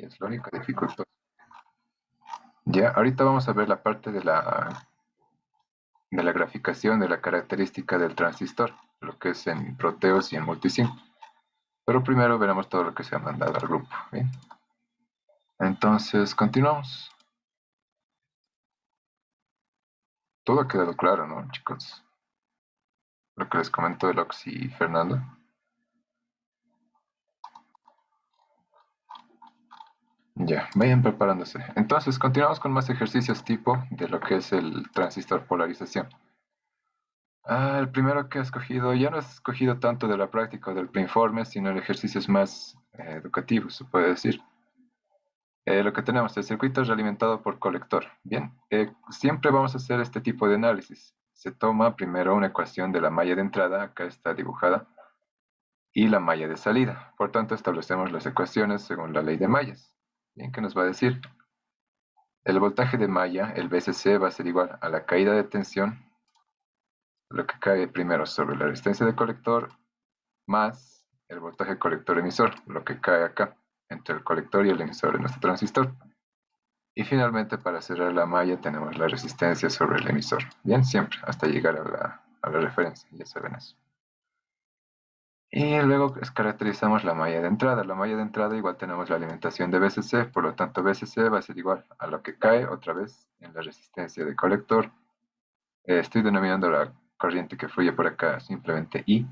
es lo único dificultoso. Ya, ahorita vamos a ver la parte de la graficación de la característica del transistor, lo que es en Proteus y en Multisim. Pero primero veremos todo lo que se ha mandado al grupo. ¿Bien? Entonces, continuamos. Todo ha quedado claro, ¿no, chicos? Lo que les comentó Elox y Fernando. Ya, vayan preparándose. Entonces, continuamos con más ejercicios tipo de lo que es el transistor polarización. El primero que he escogido, ya no he escogido tanto de la práctica o del preinforme, sino el ejercicio es más educativo, se puede decir. Lo que tenemos, el circuito es realimentado por colector. Bien, siempre vamos a hacer este tipo de análisis. Se toma primero una ecuación de la malla de entrada, acá está dibujada, y la malla de salida. Por tanto, establecemos las ecuaciones según la ley de mallas. Bien, ¿qué nos va a decir? El voltaje de malla, el VCC, va a ser igual a la caída de tensión, lo que cae primero sobre la resistencia de colector, más el voltaje colector emisor, lo que cae acá, entre el colector y el emisor de nuestro transistor. Y finalmente, para cerrar la malla, tenemos la resistencia sobre el emisor. Bien, siempre, hasta llegar a la referencia, ya saben eso. Y luego caracterizamos la malla de entrada. La malla de entrada igual tenemos la alimentación de VCC, por lo tanto VCC va a ser igual a lo que cae otra vez en la resistencia de colector. Estoy denominando la corriente que fluye por acá simplemente I.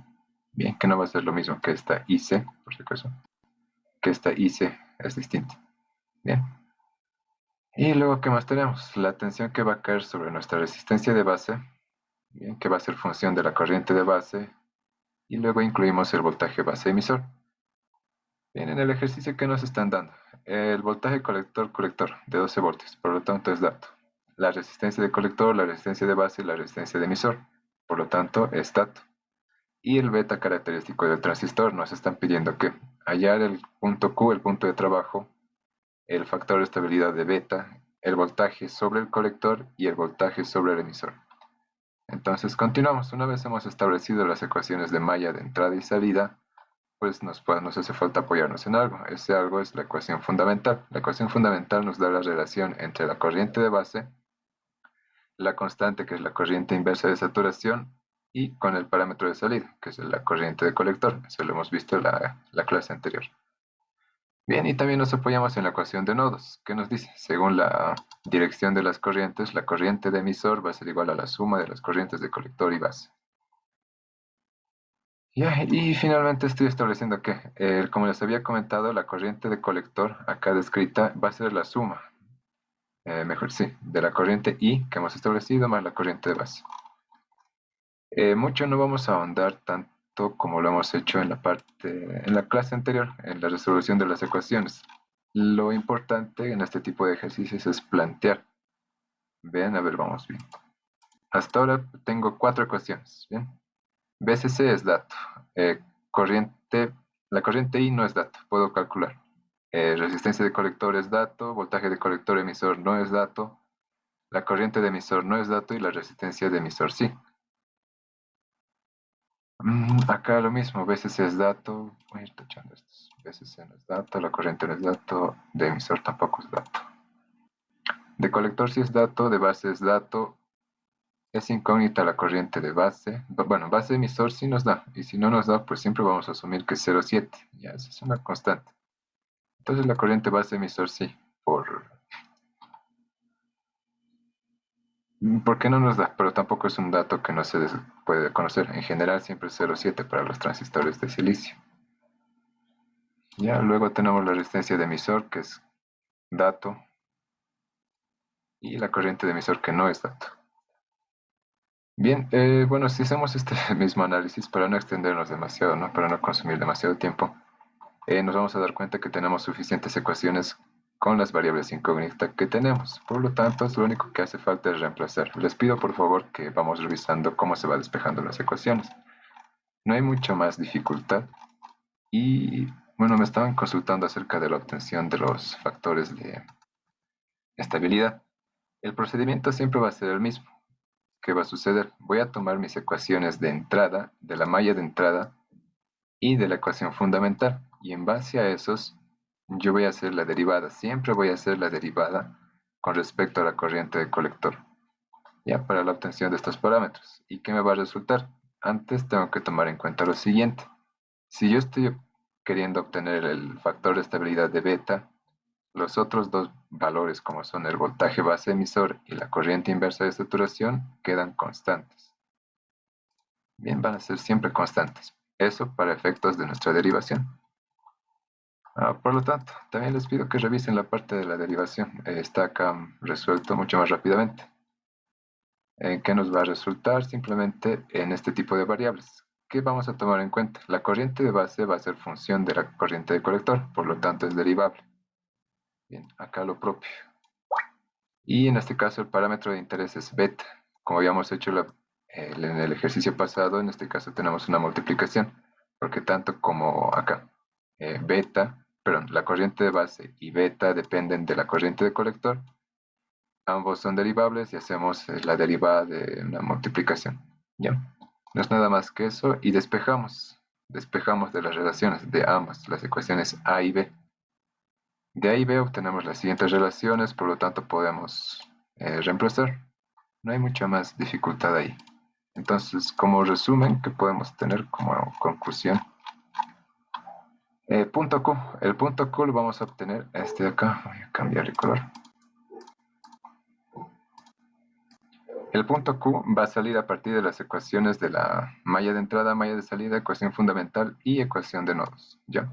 Bien, que no va a ser lo mismo que esta IC, por si acaso. Que esta IC es distinta. Bien. Y luego, ¿qué más tenemos? La tensión que va a caer sobre nuestra resistencia de base, bien, que va a ser función de la corriente de base, y luego incluimos el voltaje base emisor. Bien, en el ejercicio que nos están dando, el voltaje colector de 12 voltios, por lo tanto es dato. La resistencia de colector, la resistencia de base y la resistencia de emisor, por lo tanto es dato. Y el beta característico del transistor nos están pidiendo que hallar el punto Q, el punto de trabajo, el factor de estabilidad de beta, el voltaje sobre el colector y el voltaje sobre el emisor. Entonces continuamos. Una vez hemos establecido las ecuaciones de malla de entrada y salida, pues nos hace falta apoyarnos en algo. Ese algo es la ecuación fundamental. La ecuación fundamental nos da la relación entre la corriente de base, la constante, que es la corriente inversa de saturación, y con el parámetro de salida, que es la corriente de colector. Eso lo hemos visto en la clase anterior. Bien, y también nos apoyamos en la ecuación de nodos, que nos dice, según la dirección de las corrientes, la corriente de emisor va a ser igual a la suma de las corrientes de colector y base. Y finalmente estoy estableciendo que, como les había comentado, la corriente de colector, acá descrita, va a ser la suma, mejor sí, de la corriente I que hemos establecido más la corriente de base. Mucho no vamos a ahondar tanto como lo hemos hecho en la clase anterior, en la resolución de las ecuaciones. Lo importante en este tipo de ejercicios es plantear. Vean, a ver, vamos bien. Hasta ahora tengo 4 ecuaciones, ¿bien? BCC es dato. La corriente I no es dato, puedo calcular. Resistencia de colector es dato, voltaje de colector emisor no es dato, la corriente de emisor no es dato y la resistencia de emisor sí. Acá lo mismo, BCC es dato, voy a ir tachando estos. BCC no es dato, la corriente no es dato, de emisor tampoco es dato. De colector sí es dato, de base es dato, es incógnita la corriente de base. Bueno, base emisor sí nos da, y si no nos da, pues siempre vamos a asumir que es 0,7, ya, esa es una constante. Entonces la corriente base emisor sí, ¿por qué no nos da? Pero tampoco es un dato que no se puede conocer. En general siempre es 0,7 para los transistores de silicio. Ya, luego tenemos la resistencia de emisor, que es dato, y la corriente de emisor, que no es dato. Bien, bueno, si hacemos este mismo análisis para no extendernos demasiado, ¿no? Para no consumir demasiado tiempo, nos vamos a dar cuenta que tenemos suficientes ecuaciones con las variables incógnitas que tenemos. Por lo tanto, lo único que hace falta es reemplazar. Les pido por favor que vamos revisando cómo se va despejando las ecuaciones. No hay mucha más dificultad. Y bueno, me estaban consultando acerca de la obtención de los factores de estabilidad. El procedimiento siempre va a ser el mismo. ¿Qué va a suceder? Voy a tomar mis ecuaciones de entrada, de la malla de entrada y de la ecuación fundamental. Y en base a esos yo voy a hacer la derivada, siempre voy a hacer la derivada con respecto a la corriente de colector, ya para la obtención de estos parámetros. ¿Y qué me va a resultar? Antes tengo que tomar en cuenta lo siguiente. Si yo estoy queriendo obtener el factor de estabilidad de beta, los otros dos valores, como son el voltaje base emisor y la corriente inversa de saturación, quedan constantes. Bien, van a ser siempre constantes. Eso para efectos de nuestra derivación. Por lo tanto, también les pido que revisen la parte de la derivación. Está acá resuelto mucho más rápidamente. ¿Qué nos va a resultar? Simplemente en este tipo de variables. ¿Qué vamos a tomar en cuenta? La corriente de base va a ser función de la corriente de colector, por lo tanto es derivable. Bien, acá lo propio. Y en este caso el parámetro de interés es beta. Como habíamos hecho en el ejercicio pasado, en este caso tenemos una multiplicación, porque tanto como acá, la corriente de base y beta dependen de la corriente de colector, ambos son derivables y hacemos la derivada de una multiplicación. ¿Ya? No es nada más que eso y despejamos. Despejamos de las relaciones de ambas, las ecuaciones A y B. De A y B obtenemos las siguientes relaciones, por lo tanto podemos reemplazar. No hay mucha más dificultad ahí. Entonces, como resumen, ¿qué podemos tener como conclusión? Punto Q. El punto Q lo vamos a obtener este de acá. Voy a cambiar el color. El punto Q va a salir a partir de las ecuaciones de la malla de entrada, malla de salida, ecuación fundamental y ecuación de nodos. ¿Ya?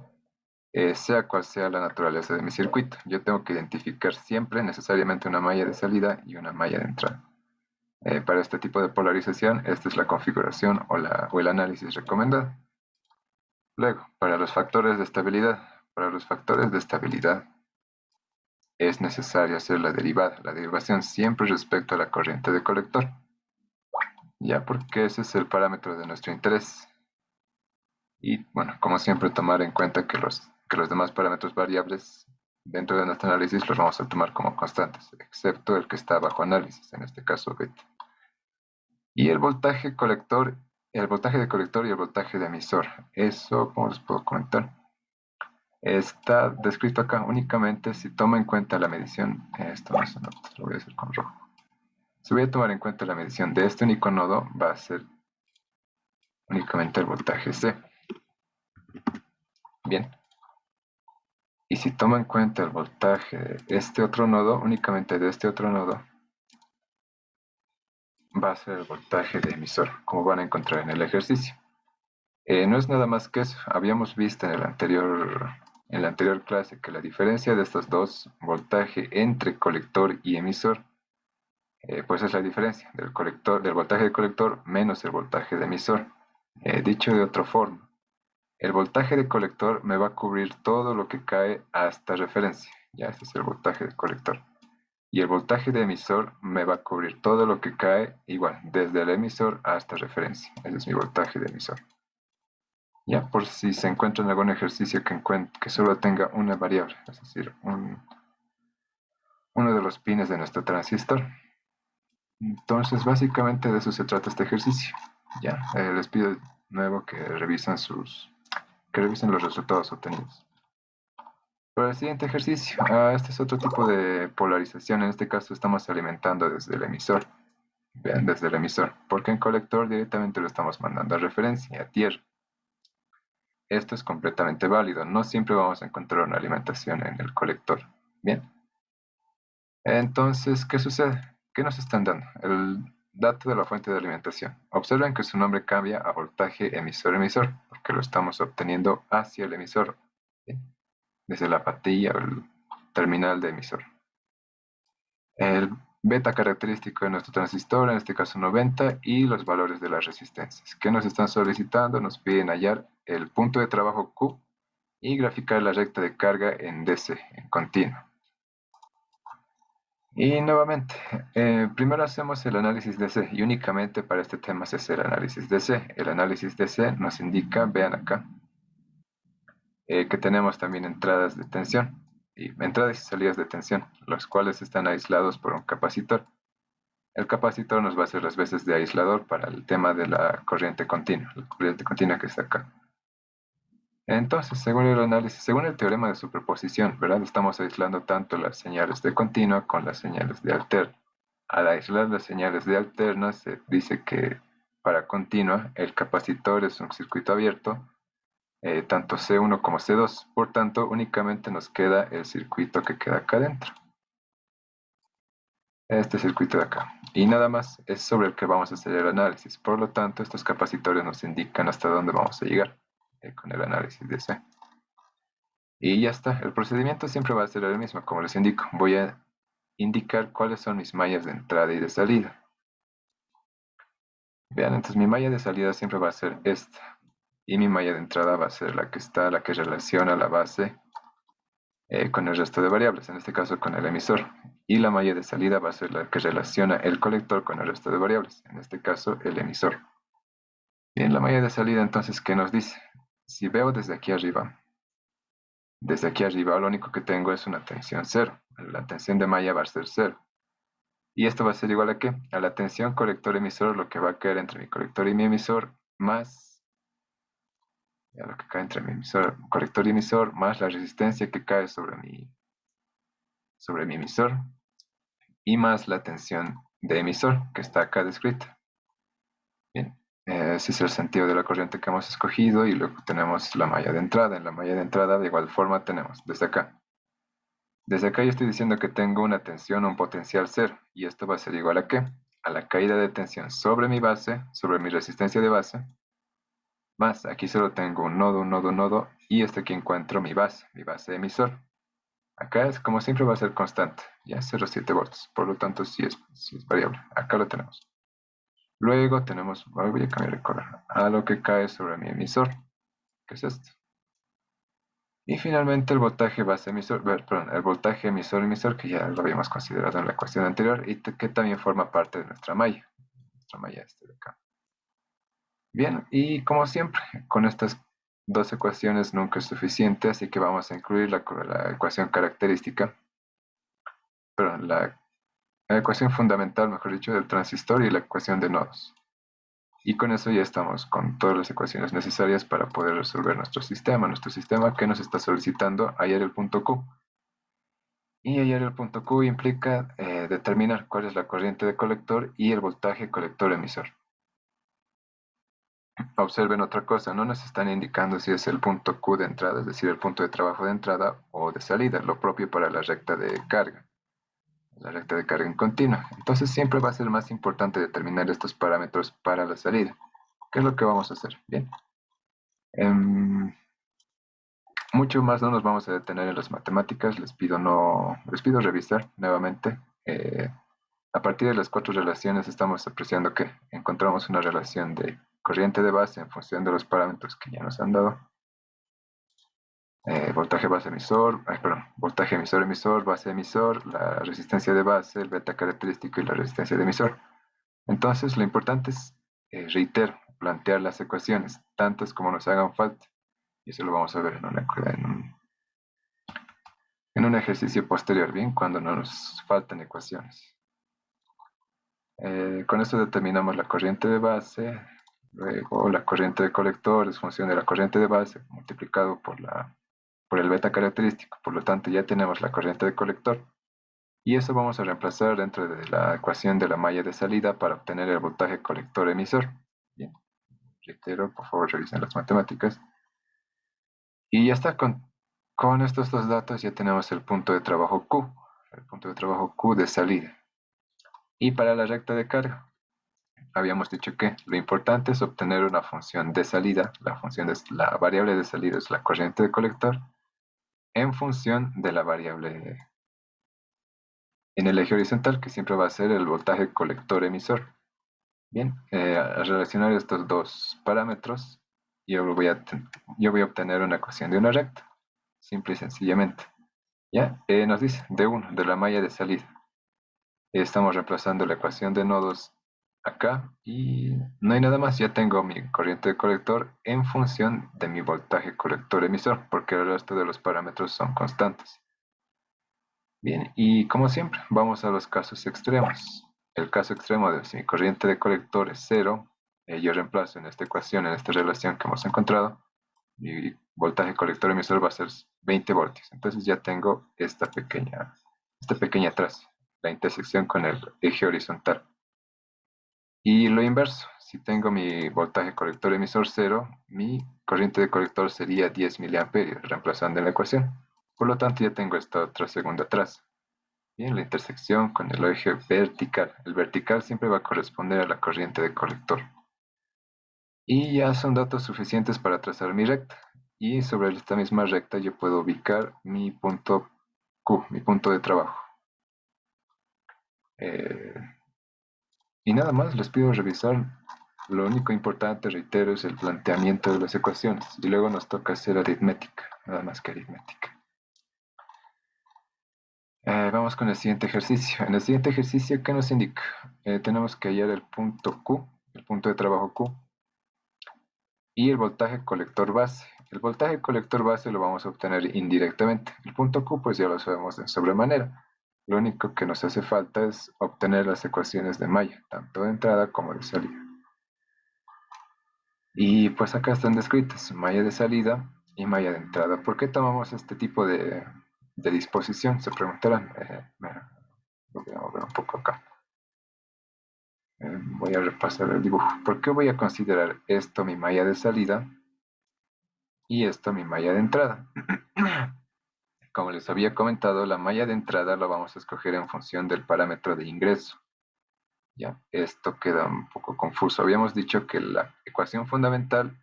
Sea cual sea la naturaleza de mi circuito, yo tengo que identificar siempre necesariamente una malla de salida y una malla de entrada. Para este tipo de polarización, esta es la configuración o el análisis recomendado. Luego, para los factores de estabilidad, es necesario hacer la derivada, la derivación siempre respecto a la corriente de colector, ya porque ese es el parámetro de nuestro interés. Y bueno, como siempre, tomar en cuenta que los demás parámetros variables dentro de nuestro análisis los vamos a tomar como constantes, excepto el que está bajo análisis, en este caso beta. Y el voltaje de colector y el voltaje de emisor. Eso, ¿cómo les puedo comentar? Está descrito acá únicamente si toma en cuenta la medición. Esto no se nota, lo voy a hacer con rojo. Si voy a tomar en cuenta la medición de este único nodo, va a ser únicamente el voltaje C. Bien. Y si toma en cuenta el voltaje de este otro nodo, únicamente de este otro nodo, va a ser el voltaje de emisor, como van a encontrar en el ejercicio. No es nada más que eso. Habíamos visto en la anterior clase que la diferencia de estos dos, voltaje entre colector y emisor, pues es la diferencia del voltaje de colector menos el voltaje de emisor. Dicho de otra forma, el voltaje de colector me va a cubrir todo lo que cae hasta referencia. Ya, este es el voltaje de colector. Y el voltaje de emisor me va a cubrir todo lo que cae igual, desde el emisor hasta referencia. Ese es mi voltaje de emisor. Ya, por si se encuentra en algún ejercicio que solo tenga una variable, es decir, uno de los pines de nuestro transistor. Entonces, básicamente de eso se trata este ejercicio. Ya, les pido de nuevo que revisen los resultados obtenidos. Para el siguiente ejercicio, este es otro tipo de polarización. En este caso estamos alimentando desde el emisor. Vean, desde el emisor, porque en colector directamente lo estamos mandando a referencia, a tierra. Esto es completamente válido. No siempre vamos a encontrar una alimentación en el colector. Bien. Entonces, ¿qué sucede? ¿Qué nos están dando? El dato de la fuente de alimentación. Observen que su nombre cambia a voltaje emisor-emisor, porque lo estamos obteniendo hacia el emisor, ¿sí? Desde la patilla o el terminal de emisor. El beta característico de nuestro transistor, en este caso 90, y los valores de las resistencias. ¿Qué nos están solicitando? Nos piden hallar el punto de trabajo Q y graficar la recta de carga en DC, en continuo. Y nuevamente, primero hacemos el análisis DC y únicamente para este tema se hace el análisis DC. El análisis DC nos indica, vean acá, que tenemos también entradas de tensión, y entradas y salidas de tensión, los cuales están aislados por un capacitor. El capacitor nos va a hacer las veces de aislador para el tema de la corriente continua que está acá. Entonces, según el análisis, según el teorema de superposición, ¿verdad? Estamos aislando tanto las señales de continua con las señales de alterna. Al aislar las señales de alterna, se dice que para continua el capacitor es un circuito abierto, tanto C1 como C2. Por tanto, únicamente nos queda el circuito que queda acá adentro. Este circuito de acá. Y nada más es sobre el que vamos a hacer el análisis. Por lo tanto, estos capacitores nos indican hasta dónde vamos a llegar con el análisis de C. Y ya está. El procedimiento siempre va a ser el mismo, como les indico. Voy a indicar cuáles son mis mallas de entrada y de salida. Vean, entonces mi malla de salida siempre va a ser esta. Y mi malla de entrada va a ser la que está, la que relaciona la base con el resto de variables, en este caso con el emisor. Y la malla de salida va a ser la que relaciona el colector con el resto de variables, en este caso el emisor. Bien, la malla de salida entonces, ¿qué nos dice? Si veo desde aquí arriba lo único que tengo es una tensión cero. La tensión de malla va a ser cero. ¿Y esto va a ser igual a qué? A la tensión colector-emisor, lo que va a caer entre mi colector y mi emisor, más lo que cae entre mi emisor, colector y emisor, más la resistencia que cae sobre mi emisor, y más la tensión de emisor, que está acá descrita. Bien, ese es el sentido de la corriente que hemos escogido, y luego tenemos la malla de entrada. En la malla de entrada, de igual forma, tenemos desde acá. Desde acá yo estoy diciendo que tengo una tensión o un potencial cero, y esto va a ser igual a ¿qué? A la caída de tensión sobre mi base, sobre mi resistencia de base, más aquí solo tengo un nodo, un nodo, un nodo, y este aquí encuentro mi base emisor. Acá es como siempre va a ser constante, ya 0,7 volts, por lo tanto sí es variable. Acá lo tenemos. Luego tenemos, voy a cambiar de color, a lo que cae sobre mi emisor, que es esto. Y finalmente el voltaje base emisor, perdón, el voltaje emisor-emisor, que ya lo habíamos considerado en la ecuación anterior y que también forma parte de nuestra malla este de acá. Bien, y como siempre, con estas dos ecuaciones nunca es suficiente, así que vamos a incluir la ecuación característica, perdón, la ecuación fundamental, mejor dicho, del transistor y la ecuación de nodos. Y con eso ya estamos con todas las ecuaciones necesarias para poder resolver nuestro sistema que nos está solicitando hallar el punto Q. Y hallar el punto Q implica determinar cuál es la corriente de colector y el voltaje colector-emisor. Observen otra cosa, no nos están indicando si es el punto Q de entrada, es decir, el punto de trabajo de entrada o de salida, lo propio para la recta de carga en continua. Entonces siempre va a ser más importante determinar estos parámetros para la salida. ¿Qué es lo que vamos a hacer? Bien. Mucho más no nos vamos a detener en las matemáticas, les pido revisar nuevamente. A partir de las cuatro relaciones estamos apreciando que encontramos una relación de corriente de base en función de los parámetros que ya nos han dado. Voltaje base emisor, voltaje emisor emisor, base emisor, la resistencia de base, el beta característico y la resistencia de emisor. Entonces lo importante es, reitero, plantear las ecuaciones, tantas como nos hagan falta. Y eso lo vamos a ver en un ejercicio posterior, bien, cuando no nos faltan ecuaciones. Con esto determinamos la corriente de base, luego la corriente de colector es función de la corriente de base multiplicado por el beta característico, por lo tanto ya tenemos la corriente de colector. Y eso vamos a reemplazar dentro de la ecuación de la malla de salida para obtener el voltaje colector emisor. Bien, reitero, por favor revisen las matemáticas. Y ya está, con estos dos datos ya tenemos el punto de trabajo Q, el punto de trabajo Q de salida. Y para la recta de carga, habíamos dicho que lo importante es obtener una función de salida, la variable de salida es la corriente de colector, en función de la variable en el eje horizontal, que siempre va a ser el voltaje colector emisor. Bien, al relacionar estos dos parámetros, yo voy a obtener una ecuación de una recta, simple y sencillamente. ¿Ya? Nos dice D1, de la malla de salida. Estamos reemplazando la ecuación de nodos acá y no hay nada más. Ya tengo mi corriente de colector en función de mi voltaje colector emisor, porque el resto de los parámetros son constantes. Bien, y como siempre, vamos a los casos extremos. El caso extremo de si mi corriente de colector es cero, yo reemplazo en esta ecuación, en esta relación que hemos encontrado, mi voltaje colector emisor va a ser 20 voltios. Entonces ya tengo esta pequeña traza, la intersección con el eje horizontal. Y lo inverso, si tengo mi voltaje colector emisor 0, mi corriente de colector sería 10 miliamperios, reemplazando en la ecuación. Por lo tanto, ya tengo esta otra segunda traza. Bien, la intersección con el eje vertical. El vertical siempre va a corresponder a la corriente de colector. Y ya son datos suficientes para trazar mi recta. Y sobre esta misma recta yo puedo ubicar mi punto Q, mi punto de trabajo. Y nada más, les pido revisar. Lo único importante, reitero, es el planteamiento de las ecuaciones. Y luego nos toca hacer aritmética, nada más que aritmética. Vamos con el siguiente ejercicio. En el siguiente ejercicio, ¿qué nos indica? Tenemos que hallar el punto Q, el punto de trabajo Q, y el voltaje colector base. El voltaje colector base lo vamos a obtener indirectamente. El punto Q, pues ya lo sabemos de sobremanera. Lo único que nos hace falta es obtener las ecuaciones de malla, tanto de entrada como de salida. Y pues acá están descritas, malla de salida y malla de entrada. ¿Por qué tomamos este tipo de disposición? Se preguntarán. Lo voy a mover un poco acá. Voy a repasar el dibujo. ¿Por qué voy a considerar esto mi malla de salida y esto mi malla de entrada? Como les había comentado, la malla de entrada la vamos a escoger en función del parámetro de ingreso. Ya, esto queda un poco confuso. Habíamos dicho que la ecuación fundamental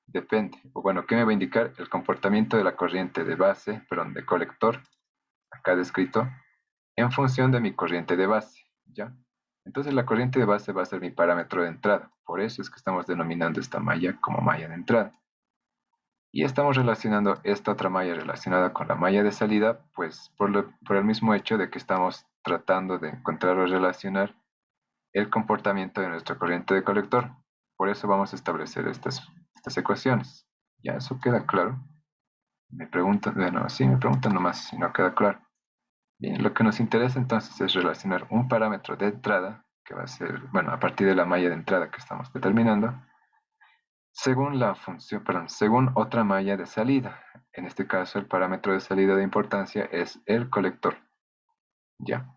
depende, o bueno, ¿qué me va a indicar? El comportamiento de la corriente de base, perdón, de colector, acá descrito, en función de mi corriente de base, ¿ya? Entonces la corriente de base va a ser mi parámetro de entrada, por eso es que estamos denominando esta malla como malla de entrada. Y estamos relacionando esta otra malla relacionada con la malla de salida, pues por el mismo hecho de que estamos tratando de encontrar o relacionar el comportamiento de nuestra corriente de colector. Por eso vamos a establecer estas ecuaciones. ¿Ya eso queda claro? Me preguntan, bueno, sí, me preguntan nomás si no queda claro. Bien, lo que nos interesa entonces es relacionar un parámetro de entrada, que va a ser, bueno, a partir de la malla de entrada que estamos determinando, según la función, perdón, según otra malla de salida. En este caso, el parámetro de salida de importancia es el colector. Ya.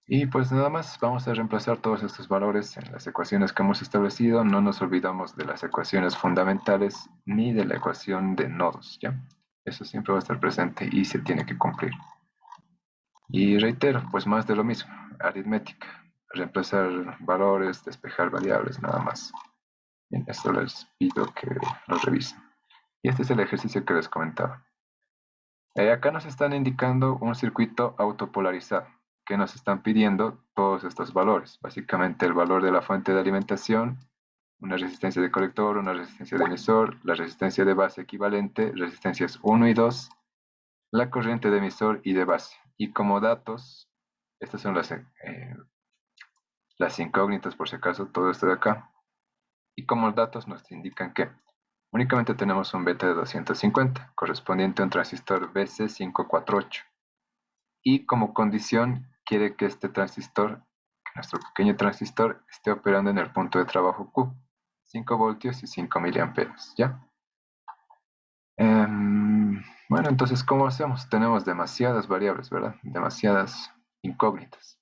Y pues nada más, vamos a reemplazar todos estos valores en las ecuaciones que hemos establecido. No nos olvidamos de las ecuaciones fundamentales ni de la ecuación de nodos, ¿ya? Eso siempre va a estar presente y se tiene que cumplir. Y reitero, pues más de lo mismo, aritmética, reemplazar valores, despejar variables, nada más. Bien, esto les pido que lo revisen. Y este es el ejercicio que les comentaba. Acá nos están indicando un circuito autopolarizado, que nos están pidiendo todos estos valores. Básicamente el valor de la fuente de alimentación, una resistencia de colector, una resistencia de emisor, la resistencia de base equivalente, resistencias 1 y 2, la corriente de emisor y de base. Y como datos, estas son las incógnitas por si acaso, todo esto de acá. Y como datos nos indican que únicamente tenemos un beta de 250, correspondiente a un transistor BC548. Y como condición quiere que este transistor, que nuestro pequeño transistor, esté operando en el punto de trabajo Q, 5 voltios y 5 miliamperes, ¿ya? Bueno, entonces, ¿cómo hacemos? Tenemos demasiadas variables, ¿verdad? Demasiadas incógnitas.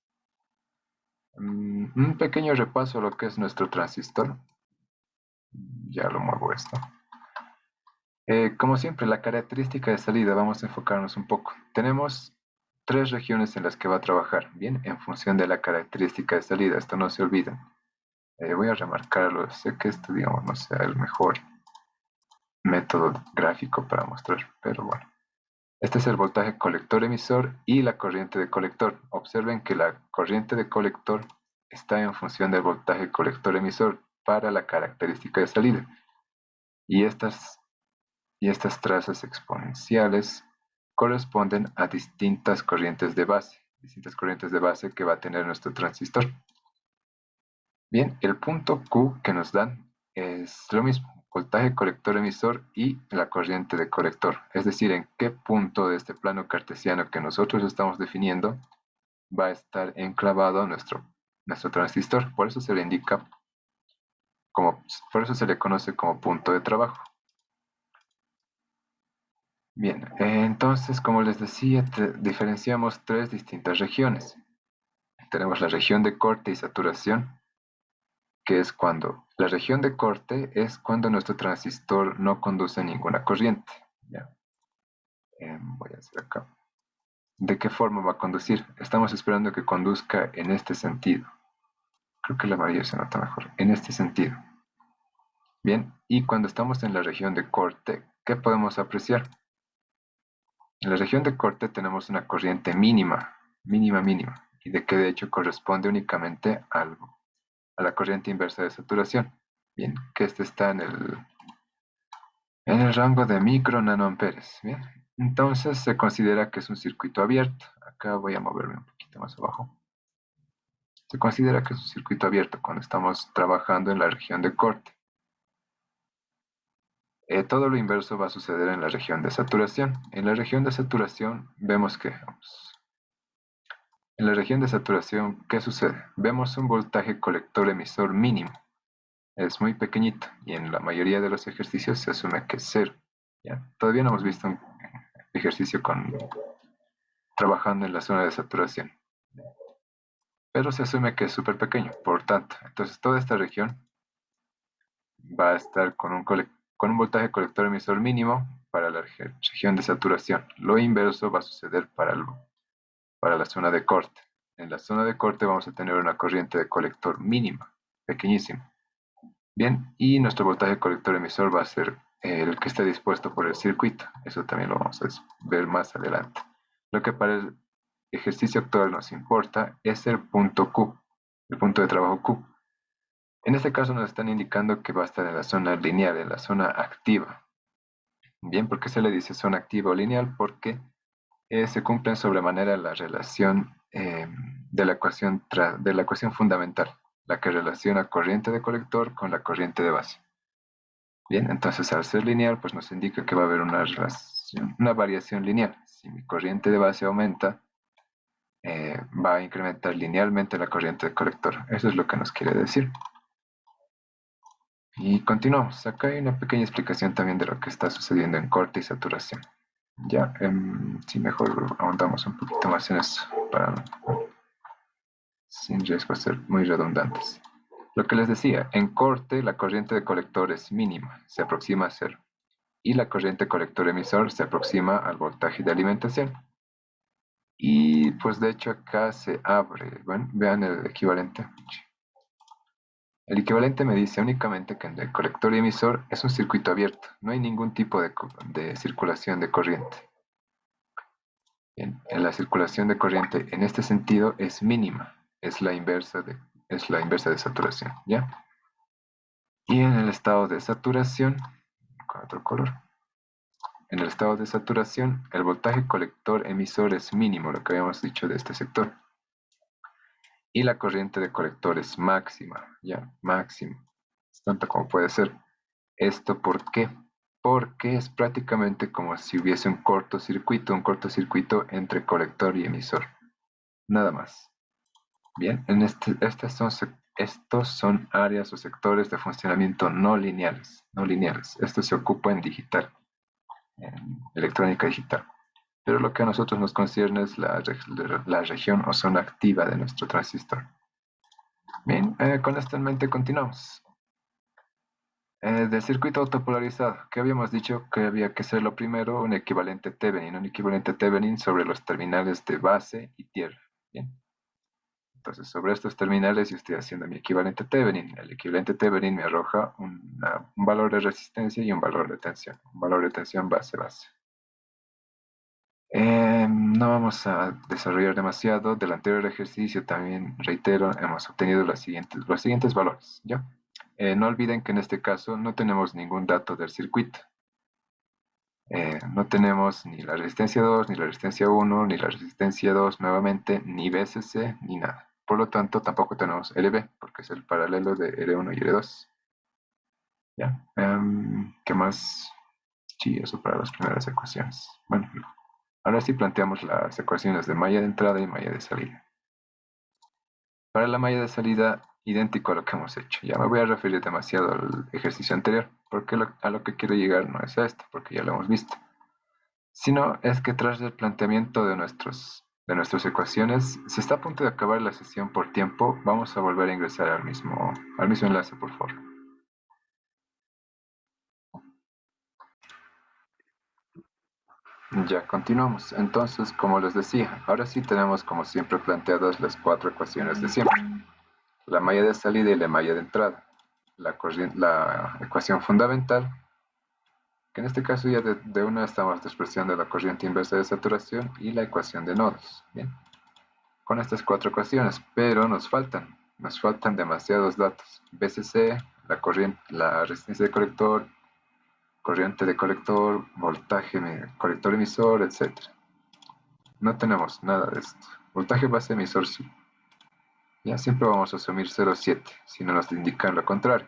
Un pequeño repaso a lo que es nuestro transistor. Ya lo muevo esto. Como siempre, la característica de salida, vamos a enfocarnos un poco. Tenemos tres regiones en las que va a trabajar, bien, en función de la característica de salida, esto no se olvida. Voy a remarcarlo, sé que esto, digamos, no sea el mejor método gráfico para mostrar, pero bueno. Este es el voltaje colector-emisor y la corriente de colector. Observen que la corriente de colector está en función del voltaje colector-emisor para la característica de salida. Y estas trazas exponenciales corresponden a distintas corrientes de base que va a tener nuestro transistor. Bien, el punto Q que nos dan es lo mismo, voltaje colector emisor y la corriente de colector, es decir, en qué punto de este plano cartesiano que nosotros estamos definiendo va a estar enclavado nuestro transistor, por eso se le indica por eso se le conoce como punto de trabajo. Bien, entonces, como les decía, diferenciamos tres distintas regiones. Tenemos la región de corte y saturación, que es cuando la región de corte es cuando nuestro transistor no conduce ninguna corriente. ¿Ya? Voy a hacer acá. ¿De qué forma va a conducir? Estamos esperando que conduzca en este sentido. Creo que el amarillo se nota mejor. En este sentido. Bien, y cuando estamos en la región de corte, ¿qué podemos apreciar? En la región de corte tenemos una corriente mínima, mínima, mínima, y de que de hecho corresponde únicamente a la corriente inversa de saturación. Bien, que este está en el rango de micro nanoamperes. Bien, entonces se considera que es un circuito abierto. Acá voy a moverme un poquito más abajo. Se considera que es un circuito abierto cuando estamos trabajando en la región de corte. Todo lo inverso va a suceder en la región de saturación. En la región de saturación vemos que, en la región de saturación, ¿qué sucede? Vemos un voltaje colector emisor mínimo. Es muy pequeñito y en la mayoría de los ejercicios se asume que es cero. ¿Ya? Todavía no hemos visto un ejercicio trabajando en la zona de saturación, pero se asume que es súper pequeño. Por tanto, entonces toda esta región va a estar con un voltaje colector emisor mínimo para la región de saturación. Lo inverso va a suceder para la zona de corte. En la zona de corte vamos a tener una corriente de colector mínima, pequeñísima. Bien, y nuestro voltaje colector emisor va a ser el que esté dispuesto por el circuito. Eso también lo vamos a ver más adelante. Lo que para el ejercicio actual nos importa es el punto Q, el punto de trabajo Q. En este caso nos están indicando que va a estar en la zona lineal, en la zona activa. Bien, ¿por qué se le dice zona activa o lineal? Porque se cumple en sobremanera la relación de la ecuación fundamental, la que relaciona corriente de colector con la corriente de base. Bien, entonces al ser lineal, pues nos indica que va a haber una variación lineal. Si mi corriente de base aumenta, va a incrementar linealmente la corriente de colector. Eso es lo que nos quiere decir. Y continuamos. Acá hay una pequeña explicación también de lo que está sucediendo en corte y saturación. Ya, si mejor ahondamos un poquito más en eso, sin riesgo de ser muy redundantes. Lo que les decía, en corte la corriente de colector es mínima, se aproxima a cero, y la corriente colector emisor se aproxima al voltaje de alimentación. Y pues de hecho acá se abre, bueno, vean el equivalente. El equivalente me dice únicamente que entre colector y emisor es un circuito abierto, no hay ningún tipo de circulación de corriente. Bien, la circulación de corriente en este sentido es mínima, es la inversa de saturación, ¿ya? Y en el estado de saturación, con otro color, en el estado de saturación, el voltaje colector emisor es mínimo, lo que habíamos dicho de este sector. Y la corriente de colector es máxima, ya, máxima. Es tanto como puede ser. ¿Esto por qué? Porque es prácticamente como si hubiese un cortocircuito entre colector y emisor. Nada más. Bien, estos son áreas o sectores de funcionamiento no lineales. No lineales. Esto se ocupa en digital, en electrónica digital. Pero lo que a nosotros nos concierne es la región o zona activa de nuestro transistor. Bien, con esto en mente continuamos. Del circuito autopolarizado, que habíamos dicho que había que ser lo primero un equivalente Thevenin sobre los terminales de base y tierra. Bien. Entonces, sobre estos terminales yo estoy haciendo mi equivalente Thevenin. El equivalente Thevenin me arroja un valor de resistencia y un valor de tensión. Un valor de tensión base-base. No vamos a desarrollar demasiado. Del anterior ejercicio también, reitero, hemos obtenido los siguientes valores. ¿Ya? No olviden que en este caso no tenemos ningún dato del circuito. No tenemos ni la resistencia 2, ni la resistencia 1, ni la resistencia 2 nuevamente, ni VSC, ni nada. Por lo tanto, tampoco tenemos LB, porque es el paralelo de L1 y L2. ¿Ya? ¿Qué más? Sí, eso para las primeras ecuaciones. Bueno, ahora sí planteamos las ecuaciones de malla de entrada y malla de salida. Para la malla de salida, idéntico a lo que hemos hecho. Ya me voy a referir demasiado al ejercicio anterior, porque a lo que quiero llegar no es a esto, porque ya lo hemos visto. sino es que tras el planteamiento de nuestras ecuaciones, se está a punto de acabar la sesión por tiempo, vamos a volver a ingresar al mismo enlace, por favor. Ya continuamos. Entonces, como les decía, ahora sí tenemos como siempre planteadas las cuatro ecuaciones de siempre. La malla de salida y la malla de entrada. La ecuación fundamental, que en este caso ya de una estamos despreciando la corriente inversa de saturación y la ecuación de nodos. Bien, con estas cuatro ecuaciones, pero nos faltan demasiados datos. BCC, la resistencia de colector, corriente de colector, voltaje colector emisor, etc. No tenemos nada de esto. Voltaje base emisor sí. Ya siempre vamos a asumir 0,7 si no nos indican lo contrario.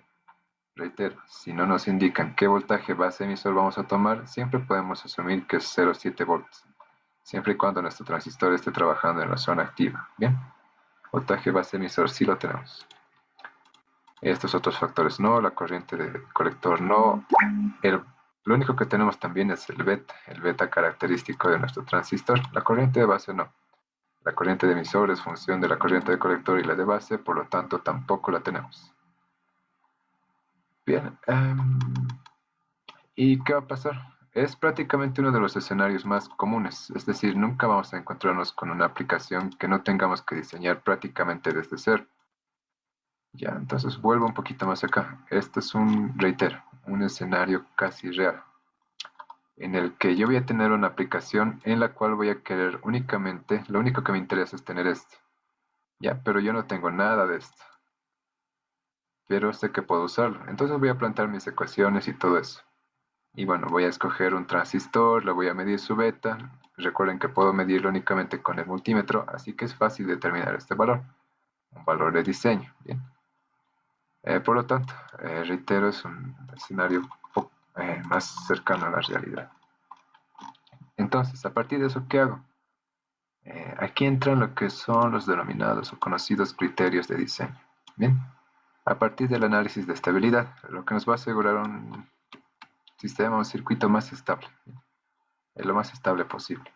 Reitero, si no nos indican qué voltaje base emisor vamos a tomar, siempre podemos asumir que es 0,7 volts, siempre y cuando nuestro transistor esté trabajando en la zona activa. Bien, voltaje base emisor sí lo tenemos. Estos otros factores no, la corriente de colector no. Lo único que tenemos también es el beta característico de nuestro transistor. La corriente de base no. La corriente de emisor es función de la corriente de colector y la de base, por lo tanto tampoco la tenemos. Bien, ¿y qué va a pasar? Es prácticamente uno de los escenarios más comunes, es decir, nunca vamos a encontrarnos con una aplicación que no tengamos que diseñar prácticamente desde cero. Ya, entonces vuelvo un poquito más acá. Este es reitero, un escenario casi real, en el que yo voy a tener una aplicación en la cual voy a querer únicamente, lo único que me interesa es tener esto. Ya, pero yo no tengo nada de esto, pero sé que puedo usarlo. Entonces voy a plantear mis ecuaciones y todo eso. Y bueno, voy a escoger un transistor, le voy a medir su beta. Recuerden que puedo medirlo únicamente con el multímetro, así que es fácil determinar este valor. Un valor de diseño, ¿bien? Por lo tanto, reitero, es un escenario más cercano a la realidad. Entonces, a partir de eso, ¿qué hago? Aquí entran lo que son los denominados o conocidos criterios de diseño. Bien, a partir del análisis de estabilidad, lo que nos va a asegurar un sistema, un circuito más estable, lo más estable posible.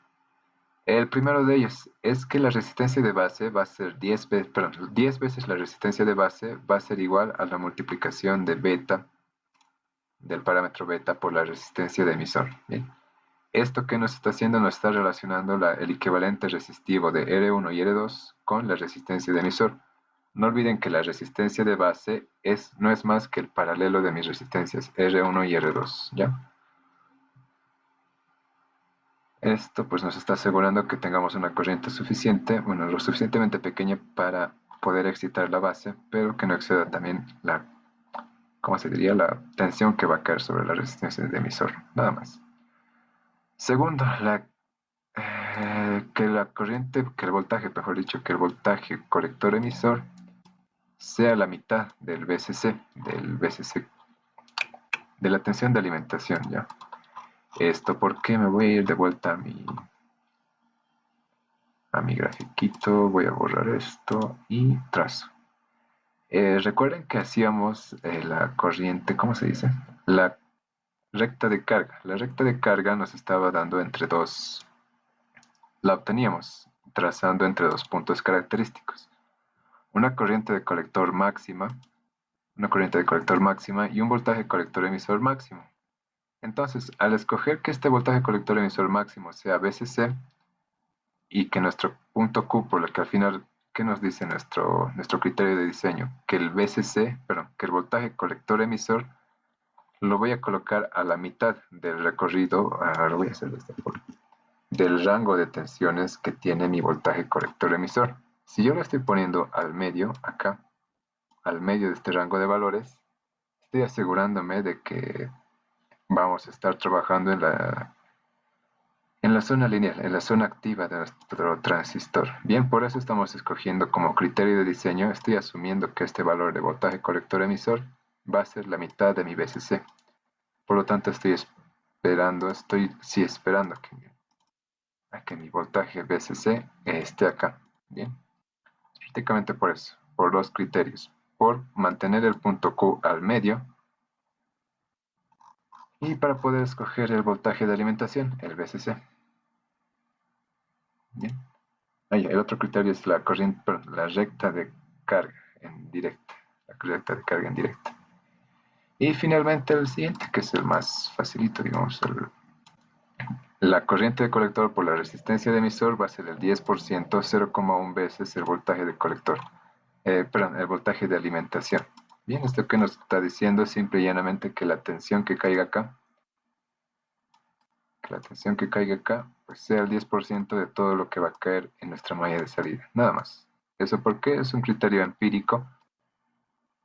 El primero de ellos es que la resistencia de base va a ser 10 veces la resistencia de base va a ser igual a la multiplicación de beta, del parámetro beta por la resistencia de emisor. ¿Bien? Esto que nos está haciendo nos está relacionando el equivalente resistivo de R1 y R2 con la resistencia de emisor. No olviden que la resistencia de base no es más que el paralelo de mis resistencias R1 y R2, ¿ya? Esto pues nos está asegurando que tengamos una corriente suficiente, bueno, lo suficientemente pequeña para poder excitar la base, pero que no exceda también ¿cómo se diría? La tensión que va a caer sobre la resistencia de emisor, nada más. Segundo, que el voltaje, mejor dicho, que el voltaje colector emisor sea la mitad del BCC, de la tensión de alimentación, ¿ya? Esto porque me voy a ir de vuelta a mi grafiquito, voy a borrar esto y trazo. Recuerden que hacíamos la corriente, ¿cómo se dice? La recta de carga. La recta de carga nos estaba dando la obteníamos trazando entre dos puntos característicos. Una corriente de colector máxima, una corriente de colector máxima y un voltaje colector emisor máximo. Entonces, al escoger que este voltaje colector emisor máximo sea BCC y que nuestro punto Q, por lo que al final, ¿qué nos dice nuestro criterio de diseño? Que el que el voltaje colector emisor lo voy a colocar a la mitad del recorrido, lo voy a hacer de esta forma, del rango de tensiones que tiene mi voltaje colector emisor. Si yo lo estoy poniendo al medio, acá, al medio de este rango de valores, estoy asegurándome de que vamos a estar trabajando en la zona lineal, en la zona activa de nuestro transistor. Bien, por eso estamos escogiendo como criterio de diseño, estoy asumiendo que este valor de voltaje colector emisor va a ser la mitad de mi BCC. Por lo tanto, estoy esperando a que mi voltaje BCC esté acá. Bien, prácticamente por eso, por dos criterios. Por mantener el punto Q al medio Y para poder escoger el voltaje de alimentación, el VCC. Bien. El otro criterio es la corriente, perdón, la recta de carga en directa. La recta de carga en directa. Y finalmente el siguiente, que es el más facilito, digamos, la corriente de colector por la resistencia de emisor va a ser el 10%, 0,1 veces el voltaje de colector. Perdón, el voltaje de alimentación. Bien, esto que nos está diciendo es simple y llanamente que la tensión que caiga acá, pues sea el 10% de todo lo que va a caer en nuestra malla de salida. Nada más. ¿Eso por qué? Es un criterio empírico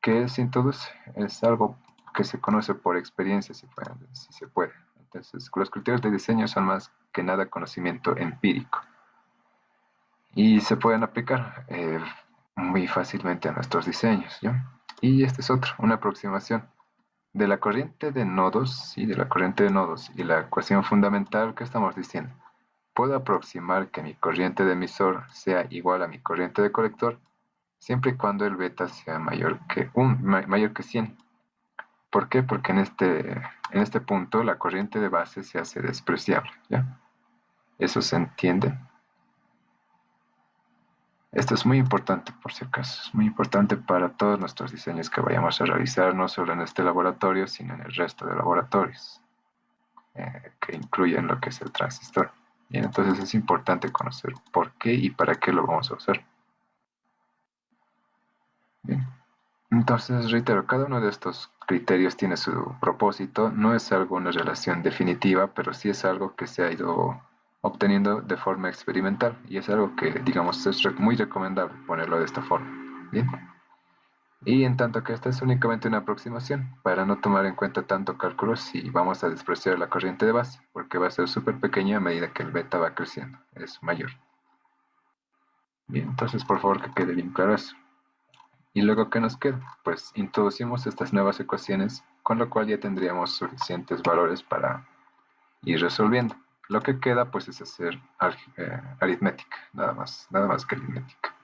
que se introduce. Es algo que se conoce por experiencia, si se puede. Entonces, los criterios de diseño son más que nada conocimiento empírico. Y se pueden aplicar muy fácilmente a nuestros diseños, ¿ya? Y este es otro, una aproximación de la corriente de nodos, ¿sí? De la corriente de nodos y la ecuación fundamental que estamos diciendo. Puedo aproximar que mi corriente de emisor sea igual a mi corriente de colector siempre y cuando el beta sea mayor que 100. ¿Por qué? Porque en este punto la corriente de base se hace despreciable, ¿ya? ¿Eso se entiende? Esto es muy importante, por si acaso. Es muy importante para todos nuestros diseños que vayamos a realizar, no solo en este laboratorio, sino en el resto de laboratorios, que incluyen lo que es el transistor. Bien, entonces es importante conocer por qué y para qué lo vamos a usar. Bien. Entonces, reitero, cada uno de estos criterios tiene su propósito. No es algo, una relación definitiva, pero sí es algo que se ha ido obteniendo de forma experimental y es algo que, digamos, es muy recomendable ponerlo de esta forma. Bien. Y en tanto que esta es únicamente una aproximación, para no tomar en cuenta tanto cálculo si vamos a despreciar la corriente de base, porque va a ser súper pequeña a medida que el beta va creciendo, es mayor. Bien, entonces por favor que quede bien claro eso. ¿Y luego qué nos queda? Pues introducimos estas nuevas ecuaciones, con lo cual ya tendríamos suficientes valores para ir resolviendo. Lo que queda pues es hacer aritmética, nada más que aritmética.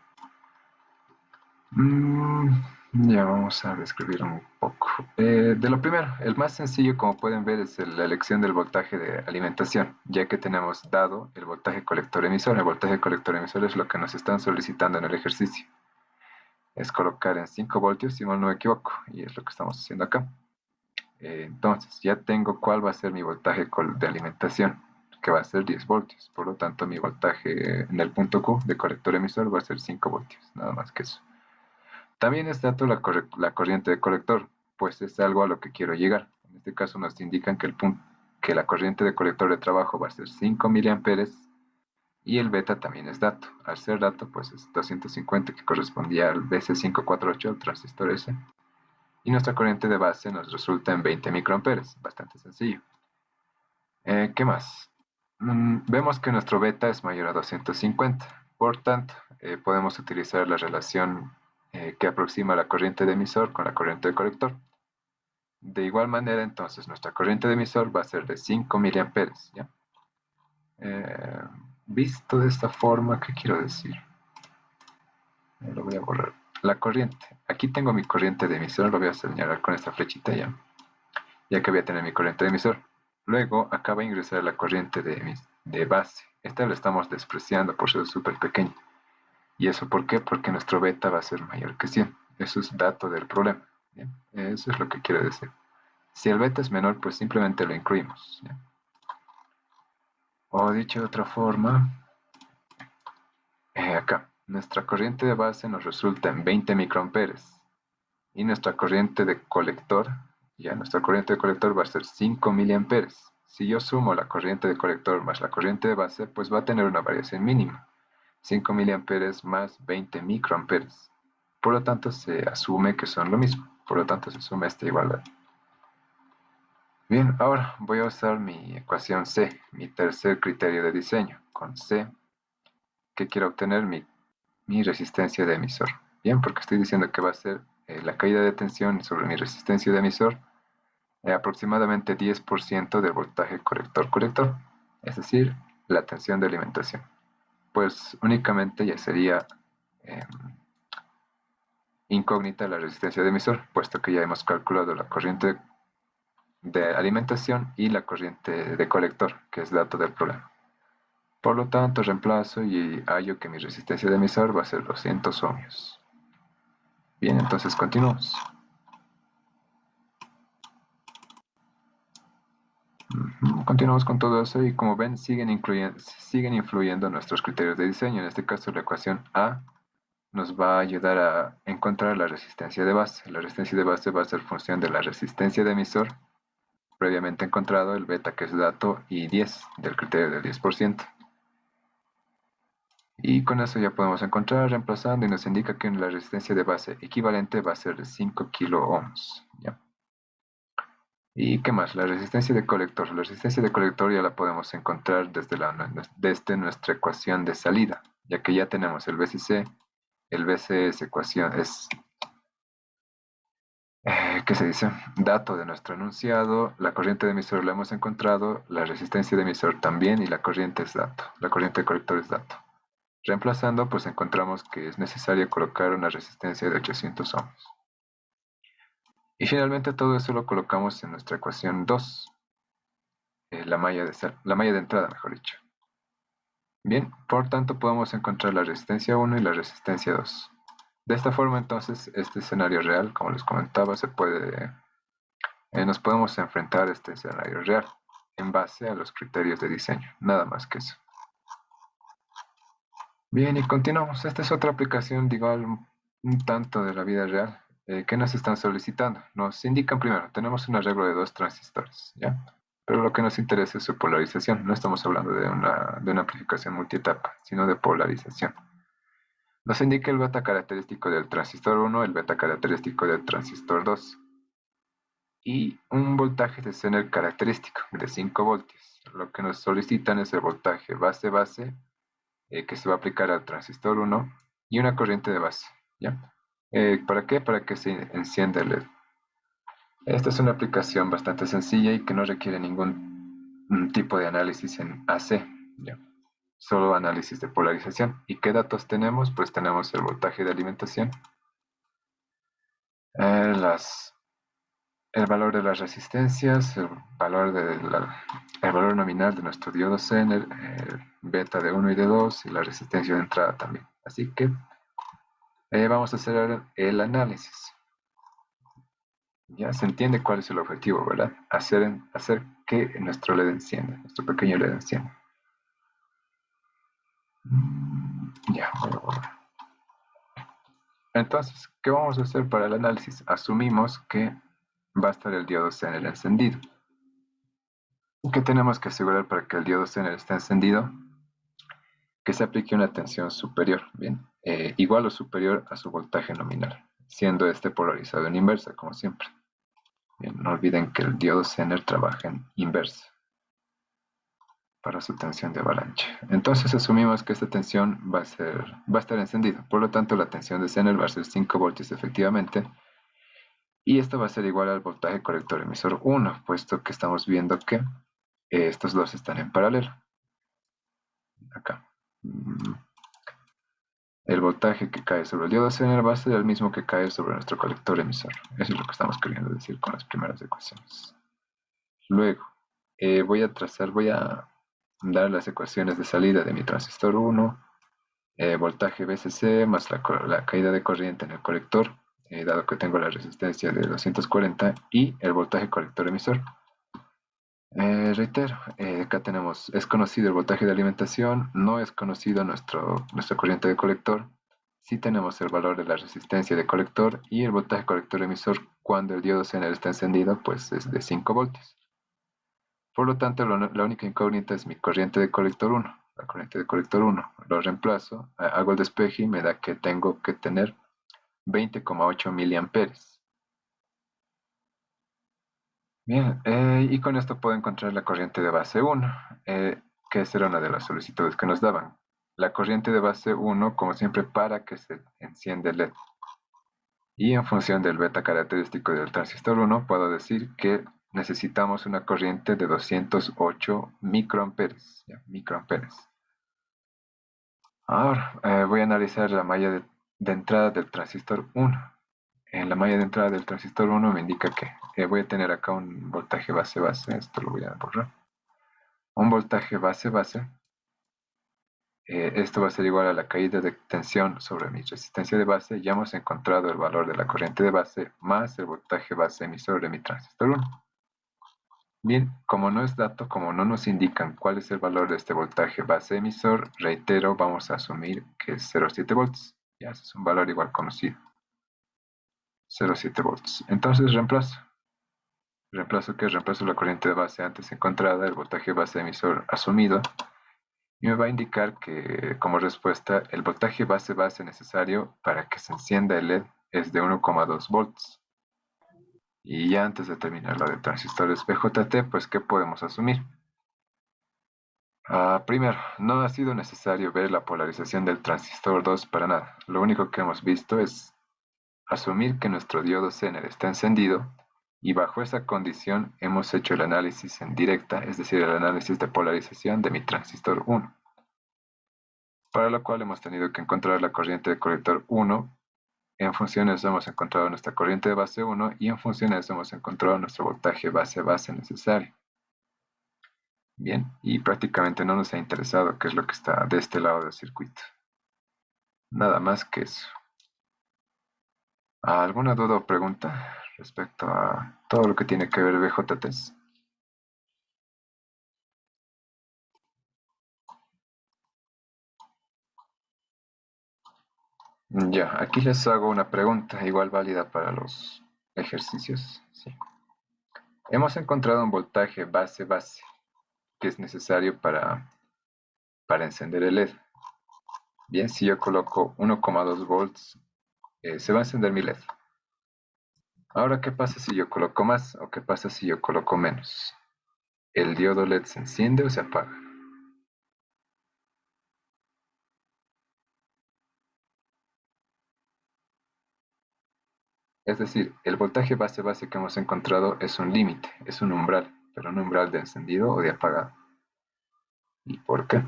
Ya vamos a describir un poco. De lo primero, el más sencillo, como pueden ver, es la elección del voltaje de alimentación, ya que tenemos dado el voltaje colector-emisor. El voltaje colector-emisor es lo que nos están solicitando en el ejercicio. Es colocar en 5 voltios, si mal no me equivoco, y es lo que estamos haciendo acá. Entonces, ya tengo cuál va a ser mi voltaje de alimentación, que va a ser 10 voltios. Por lo tanto, mi voltaje en el punto Q de colector-emisor va a ser 5 voltios, nada más que eso. También es dato la corriente de colector, pues es algo a lo que quiero llegar. En este caso nos indican que la corriente de colector de trabajo va a ser 5 miliamperes y el beta también es dato. Al ser dato, pues es 250 que correspondía al BC548, el transistor S. Y nuestra corriente de base nos resulta en 20 microamperes, bastante sencillo. ¿Qué más? Vemos que nuestro beta es mayor a 250, por tanto, podemos utilizar la relación que aproxima la corriente de emisor con la corriente de colector. De igual manera, entonces, nuestra corriente de emisor va a ser de 5 miliamperes, ¿ya? Eh, Visto de esta forma, ¿qué quiero decir? Lo voy a borrar. La corriente. Aquí tengo mi corriente de emisor, lo voy a señalar con esta flechita ya que voy a tener mi corriente de emisor. Luego, acá va a ingresar la corriente de base. Esta la estamos despreciando por ser súper pequeña. ¿Y eso por qué? Porque nuestro beta va a ser mayor que 100. Eso es dato del problema. ¿Bien? Eso es lo que quiere decir. Si el beta es menor, pues simplemente lo incluimos. ¿Ya? O dicho de otra forma, acá, nuestra corriente de base nos resulta en 20 microamperes. Y nuestra corriente de colector, nuestra corriente de colector va a ser 5 miliamperes. Si yo sumo la corriente de colector más la corriente de base, pues va a tener una variación mínima. 5 miliamperes más 20 microamperes. Por lo tanto, se asume que son lo mismo. Por lo tanto, se asume esta igualdad. Bien, ahora voy a usar mi ecuación C, mi tercer criterio de diseño. Con C, que quiero obtener mi resistencia de emisor. Bien, porque estoy diciendo que va a ser la caída de tensión sobre mi resistencia de emisor aproximadamente 10% del voltaje colector-colector, es decir, la tensión de alimentación. Pues únicamente ya sería eh, incógnita la resistencia de emisor, puesto que ya hemos calculado la corriente de alimentación y la corriente de colector, que es dato del problema. Por lo tanto, reemplazo y hallo que mi resistencia de emisor va a ser 200 ohmios. Bien, entonces continuamos. Continuamos con todo eso y como ven siguen influyendo nuestros criterios de diseño. En este caso la ecuación A nos va a ayudar a encontrar la resistencia de base. La resistencia de base va a ser función de la resistencia de emisor previamente encontrado, el beta que es dato y 10 del criterio del 10%. Y con eso ya podemos encontrar reemplazando y nos indica que la resistencia de base equivalente va a ser de 5 kilo ohms. ¿Ya? ¿Y qué más? La resistencia de colector. La resistencia de colector ya la podemos encontrar desde nuestra ecuación de salida, ya que ya tenemos el VCC, el VC es ecuación, ¿qué se dice? Dato de nuestro enunciado, la corriente de emisor la hemos encontrado, la resistencia de emisor también y la corriente es dato, la corriente de colector es dato. Reemplazando, pues encontramos que es necesario colocar una resistencia de 800 ohms. Y finalmente todo eso lo colocamos en nuestra ecuación 2, la malla de entrada, mejor dicho. Bien, por tanto podemos encontrar la resistencia 1 y la resistencia 2. De esta forma entonces este escenario real, como les comentaba, nos podemos enfrentar a este escenario real en base a los criterios de diseño, nada más que eso. Bien, y continuamos. Esta es otra aplicación de igual un tanto de la vida real. ¿Qué nos están solicitando? Nos indican primero, tenemos un arreglo de dos transistores, ¿ya? Pero lo que nos interesa es su polarización. No estamos hablando de una amplificación multietapa, sino de polarización. Nos indica el beta característico del transistor 1, el beta característico del transistor 2 y un voltaje de Zener característico de 5 voltios. Lo que nos solicitan es el voltaje base-base que se va a aplicar al transistor 1 y una corriente de base. ¿Ya? ¿Para qué? Para que se encienda el LED. Esta es una aplicación bastante sencilla y que no requiere ningún tipo de análisis en AC. ¿Ya? Solo análisis de polarización. ¿Y qué datos tenemos? Pues tenemos el voltaje de alimentación, eh, las, el valor de las resistencias, el valor nominal de nuestro diodo Zener, el beta de 1 y de 2 y la resistencia de entrada también. Así que vamos a hacer el análisis. Ya se entiende cuál es el objetivo, ¿verdad? Hacer que nuestro LED encienda, nuestro pequeño LED encienda. Ya, voy a borrar. Entonces, ¿qué vamos a hacer para el análisis? Asumimos que va a estar el diodo Zener encendido. ¿Qué tenemos que asegurar para que el diodo Zener esté encendido? Que se aplique una tensión superior, bien, igual o superior a su voltaje nominal, siendo este polarizado en inversa, como siempre. Bien, no olviden que el diodo Zener trabaja en inversa para su tensión de avalancha. Entonces asumimos que esta tensión va a estar encendida, por lo tanto la tensión de Zener va a ser 5 voltios efectivamente, y esto va a ser igual al voltaje colector emisor 1, puesto que estamos viendo que estos dos están en paralelo. Acá. El voltaje que cae sobre el diodo Zener va a ser el mismo que cae sobre nuestro colector emisor. Eso es lo que estamos queriendo decir con las primeras ecuaciones. Luego, voy a dar las ecuaciones de salida de mi transistor 1, voltaje VCC más la caída de corriente en el colector, dado que tengo la resistencia de 240, y el voltaje colector emisor. Reitero, acá es conocido el voltaje de alimentación, no es conocido nuestra corriente de colector. Sí tenemos el valor de la resistencia de colector y el voltaje colector emisor cuando el diodo Zener está encendido, pues es de 5 voltios. Por lo tanto, la única incógnita es mi corriente de colector 1. La corriente de colector 1. Lo reemplazo, hago el despeje y me da que tengo que tener 20,8 miliamperes. Bien, y con esto puedo encontrar la corriente de base 1, que será una de las solicitudes que nos daban. La corriente de base 1, como siempre, para que se encienda el LED. Y en función del beta característico del transistor 1, puedo decir que necesitamos una corriente de 208 microamperes. Microamperes. Ahora voy a analizar la malla de entrada del transistor 1. En la malla de entrada del transistor 1 me indica que voy a tener acá un voltaje base-base, esto lo voy a borrar. Un voltaje base-base, esto va a ser igual a la caída de tensión sobre mi resistencia de base. Ya hemos encontrado el valor de la corriente de base más el voltaje base emisor de mi transistor 1. Bien, como no es dato, como no nos indican cuál es el valor de este voltaje base emisor, reitero, vamos a asumir que es 0,7 volts. Ya ese es un valor igual conocido. 0,7 volts. Entonces reemplazo. Reemplazo la corriente de base antes encontrada, el voltaje base emisor asumido, y me va a indicar que como respuesta el voltaje base necesario para que se encienda el LED es de 1,2 volts. Y ya antes de terminar lo de transistores BJT, pues ¿qué podemos asumir? Primero, no ha sido necesario ver la polarización del transistor 2 para nada. Lo único que hemos visto es asumir que nuestro diodo Zener está encendido y bajo esa condición hemos hecho el análisis en directa, es decir, el análisis de polarización de mi transistor 1, para lo cual hemos tenido que encontrar la corriente de colector 1, en función de eso hemos encontrado nuestra corriente de base 1 y en función de eso hemos encontrado nuestro voltaje base necesario. Bien, y prácticamente no nos ha interesado qué es lo que está de este lado del circuito. Nada más que eso. ¿Alguna duda o pregunta respecto a todo lo que tiene que ver BJTs? Ya, aquí les hago una pregunta, igual válida para los ejercicios. Sí. Hemos encontrado un voltaje base que es necesario para encender el LED. Bien, si yo coloco 1,2 volts, se va a encender mi LED. Ahora, ¿qué pasa si yo coloco más o qué pasa si yo coloco menos? ¿El diodo LED se enciende o se apaga? Es decir, el voltaje base que hemos encontrado es un límite, es un umbral, pero un umbral de encendido o de apagado. ¿Y por qué?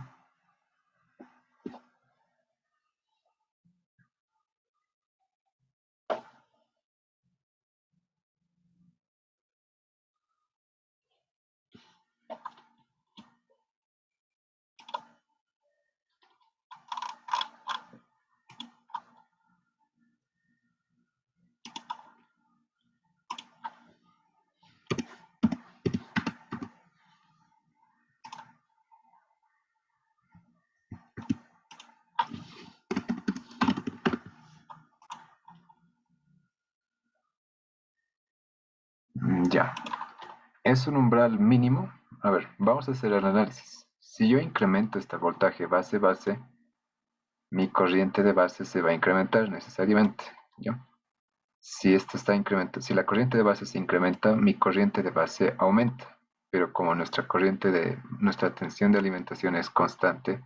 Ya, es un umbral mínimo. A ver, vamos a hacer el análisis. Si yo incremento este voltaje base, mi corriente de base se va a incrementar necesariamente. ¿Ya? Si esto está incrementando, si la corriente de base se incrementa, mi corriente de base aumenta. Pero como nuestra tensión de alimentación es constante,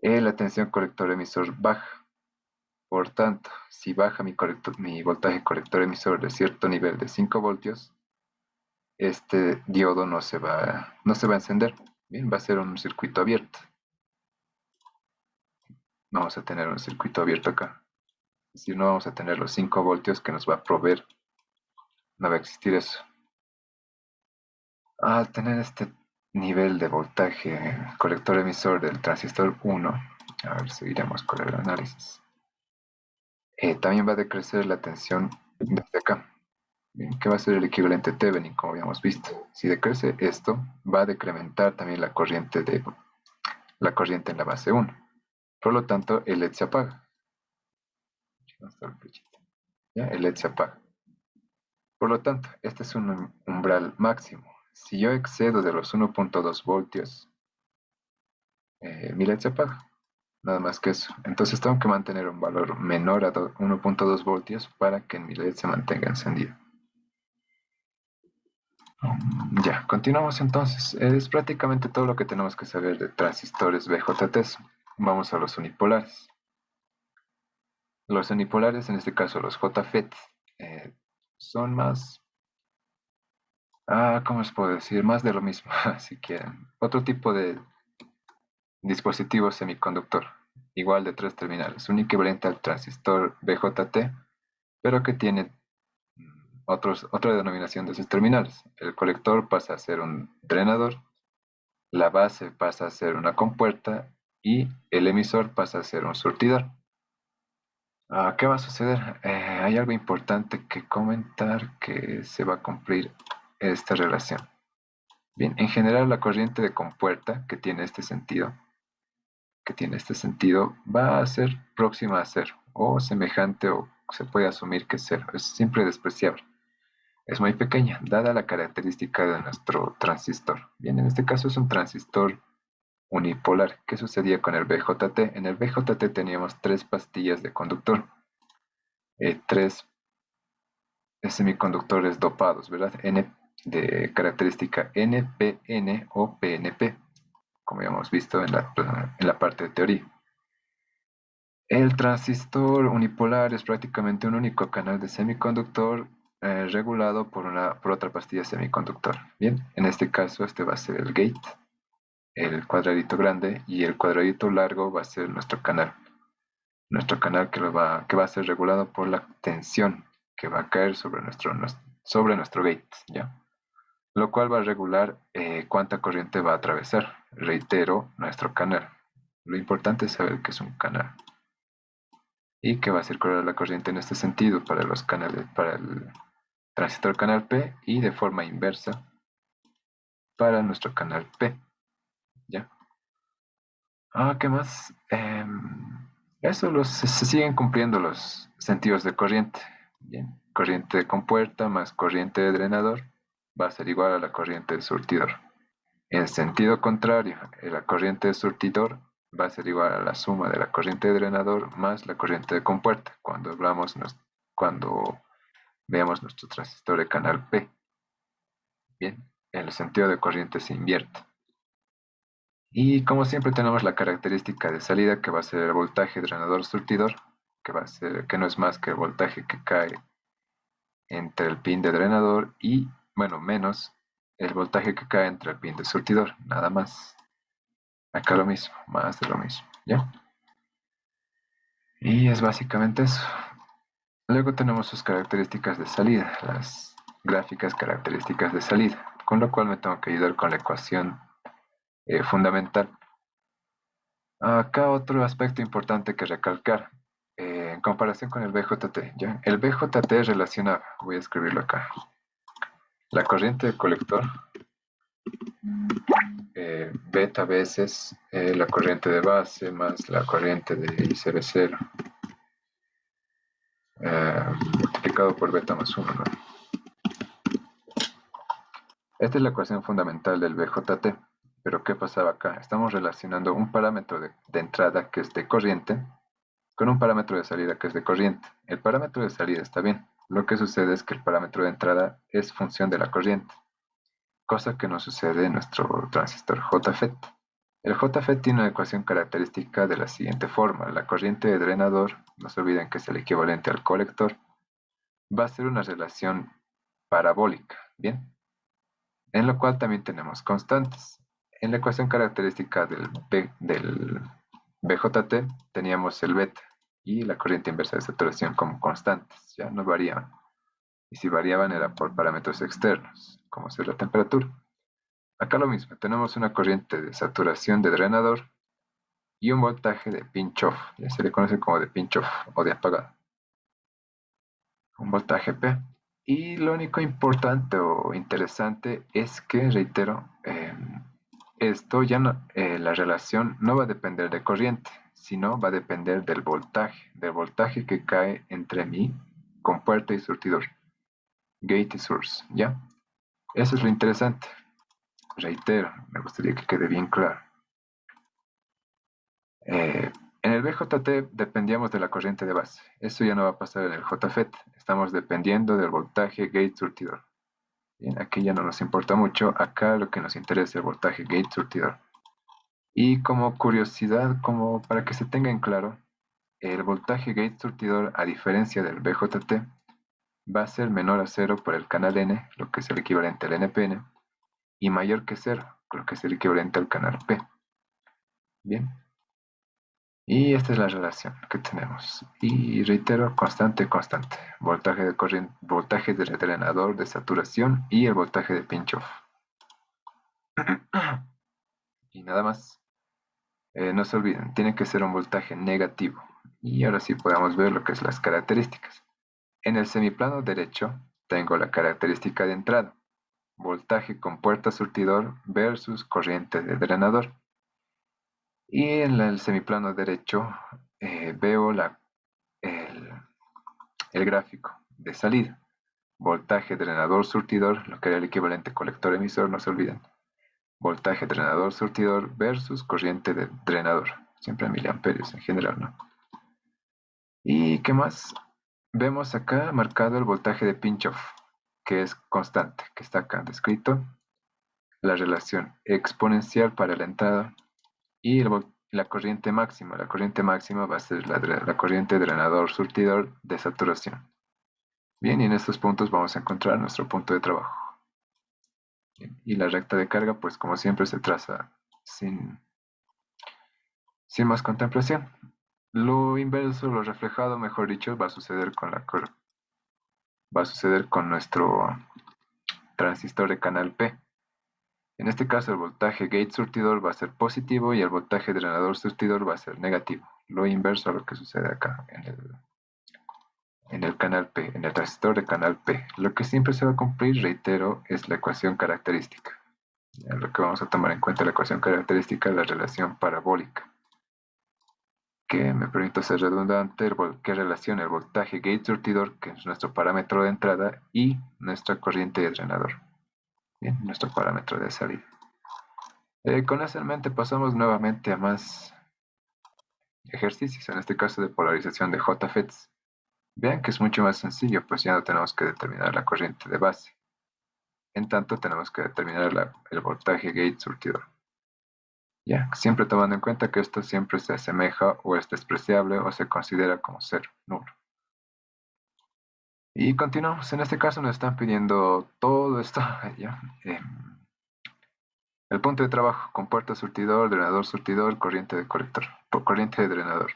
la tensión colector emisor baja. Por tanto, si baja mi voltaje colector emisor de cierto nivel de 5 voltios, este diodo no se va a encender. Bien, va a ser un circuito abierto. Vamos a tener un circuito abierto acá. Es decir, no vamos a tener los 5 voltios que nos va a proveer. No va a existir eso. Al tener este nivel de voltaje colector emisor del transistor 1, a ver, seguiremos con el análisis. También va a decrecer la tensión desde acá. Bien, que va a ser el equivalente a Thevenin, como habíamos visto. Si decrece esto, va a decrementar también la corriente en la base 1. Por lo tanto, el LED se apaga. ¿Ya? El LED se apaga. Por lo tanto, este es un umbral máximo. Si yo excedo de los 1,2 voltios, mi LED se apaga. Nada más que eso. Entonces tengo que mantener un valor menor a 1,2 voltios para que mi LED se mantenga encendido. Ya, continuamos entonces. Es prácticamente todo lo que tenemos que saber de transistores BJTs. Vamos a los unipolares. Los unipolares, en este caso los JFET, son más, ¿cómo les puedo decir? Más de lo mismo, si quieren. Otro tipo de dispositivo semiconductor, igual de tres terminales, un equivalente al transistor BJT, pero que tiene otra denominación de sus terminales. El colector pasa a ser un drenador, la base pasa a ser una compuerta y el emisor pasa a ser un surtidor. ¿Qué va a suceder? Hay algo importante que comentar que se va a cumplir esta relación. Bien, en general la corriente de compuerta que tiene este sentido, va a ser próxima a cero, o semejante, o se puede asumir que es cero. Es siempre despreciable. Es muy pequeña, dada la característica de nuestro transistor. Bien, en este caso es un transistor unipolar. ¿Qué sucedía con el BJT? En el BJT teníamos tres pastillas de conductor, tres semiconductores dopados, ¿verdad? De característica NPN o PNP, como ya hemos visto en la parte de teoría. El transistor unipolar es prácticamente un único canal de semiconductor regulado por otra pastilla semiconductor. Bien, en este caso este va a ser el gate, el cuadradito grande, y el cuadradito largo va a ser nuestro canal. Nuestro canal que va a ser regulado por la tensión que va a caer sobre nuestro gate, ¿ya? Lo cual va a regular cuánta corriente va a atravesar. Reitero, nuestro canal. Lo importante es saber que es un canal y que va a circular la corriente en este sentido para los canales, para el transistor canal P, y de forma inversa para nuestro canal P. ¿Ya? ¿Qué más? Se siguen cumpliendo los sentidos de corriente. Bien, corriente de compuerta más corriente de drenador va a ser igual a la corriente de surtidor. En sentido contrario, la corriente de surtidor va a ser igual a la suma de la corriente de drenador más la corriente de compuerta cuando veamos nuestro transistor de canal P. Bien, el sentido de corriente se invierte. Y como siempre tenemos la característica de salida, que va a ser el voltaje drenador-surtidor, que no es más que el voltaje que cae entre el pin de drenador y, bueno, menos el voltaje que cae entre el pin de surtidor, nada más. Acá lo mismo, más de lo mismo, ¿ya? Y es básicamente eso. Luego tenemos sus características de salida, las gráficas características de salida, con lo cual me tengo que ayudar con la ecuación fundamental. Acá otro aspecto importante que recalcar, en comparación con el BJT, ¿ya? El BJT relaciona, voy a escribirlo acá, la corriente de colector, beta veces la corriente de base más la corriente de ICB0, multiplicado por beta más 1, ¿no? Esta es la ecuación fundamental del BJT. Pero ¿qué pasaba acá? Estamos relacionando un parámetro de entrada que es de corriente con un parámetro de salida que es de corriente. El parámetro de salida está bien. Lo que sucede es que el parámetro de entrada es función de la corriente, cosa que no sucede en nuestro transistor JFET. El JFET tiene una ecuación característica de la siguiente forma. La corriente de drenador, no se olviden que es el equivalente al colector, va a ser una relación parabólica, ¿bien? En lo cual también tenemos constantes. En la ecuación característica del BJT teníamos el beta y la corriente inversa de saturación como constantes, ya no variaban. Y si variaban era por parámetros externos, como ser la temperatura. Acá lo mismo, tenemos una corriente de saturación de drenador y un voltaje de pinch-off, ya se le conoce como de pinch-off o de apagado. Un voltaje P. Y lo único importante o interesante es que, reitero, esto ya no, la relación no va a depender de corriente, sino va a depender del voltaje que cae entre mi compuerta y surtidor, gate y source, ¿ya? Eso es lo interesante. Reitero, me gustaría que quede bien claro. En el BJT dependíamos de la corriente de base. Eso ya no va a pasar en el JFET. Estamos dependiendo del voltaje gate surtidor. Bien, aquí ya no nos importa mucho. Acá lo que nos interesa es el voltaje gate surtidor. Y como curiosidad, como para que se tenga en claro, el voltaje gate surtidor, a diferencia del BJT, va a ser menor a cero por el canal N, lo que es el equivalente al NPN, y mayor que cero, lo que es el equivalente al canal P. Bien. Y esta es la relación que tenemos. Y reitero, constante, constante. Voltaje de corriente, voltaje del drenador de saturación y el voltaje de pinch-off. Y nada más. No se olviden, tiene que ser un voltaje negativo. Y ahora sí podemos ver lo que es las características. En el semiplano derecho tengo la característica de entrada. Voltaje con puerta surtidor versus corriente de drenador. Y en el semiplano derecho veo el, el gráfico de salida. Voltaje drenador surtidor, lo que era el equivalente colector emisor, no se olviden. Voltaje drenador surtidor versus corriente de drenador. Siempre en miliamperios en general, ¿no? ¿Y qué más? Vemos acá marcado el voltaje de pinch-off, que es constante, que está acá descrito. La relación exponencial para la entrada y la corriente máxima. La corriente máxima va a ser la corriente drenador-surtidor de saturación. Bien, y en estos puntos vamos a encontrar nuestro punto de trabajo. Bien, y la recta de carga, pues como siempre se traza sin más contemplación. Lo inverso, lo reflejado, mejor dicho, va a suceder con nuestro transistor de canal P. En este caso el voltaje gate surtidor va a ser positivo y el voltaje drenador surtidor va a ser negativo. Lo inverso a lo que sucede acá en el canal P, en el transistor de canal P. Lo que siempre se va a cumplir, reitero, es la ecuación característica. Lo que vamos a tomar en cuenta la ecuación característica es la relación parabólica, que me permito ser redundante, que relaciona el voltaje gate surtidor, que es nuestro parámetro de entrada, y nuestra corriente de drenador, bien, nuestro parámetro de salida. Con eso en mente pasamos nuevamente a más ejercicios, en este caso de polarización de JFETs. Vean que es mucho más sencillo, pues ya no tenemos que determinar la corriente de base. En tanto tenemos que determinar el voltaje gate surtidor. Ya, siempre tomando en cuenta que esto siempre se asemeja o es despreciable o se considera como cero, nulo. Y continuamos, en este caso nos están pidiendo todo esto, ya. El punto de trabajo, con puerta surtidor, drenador surtidor, corriente de colector, corriente de drenador.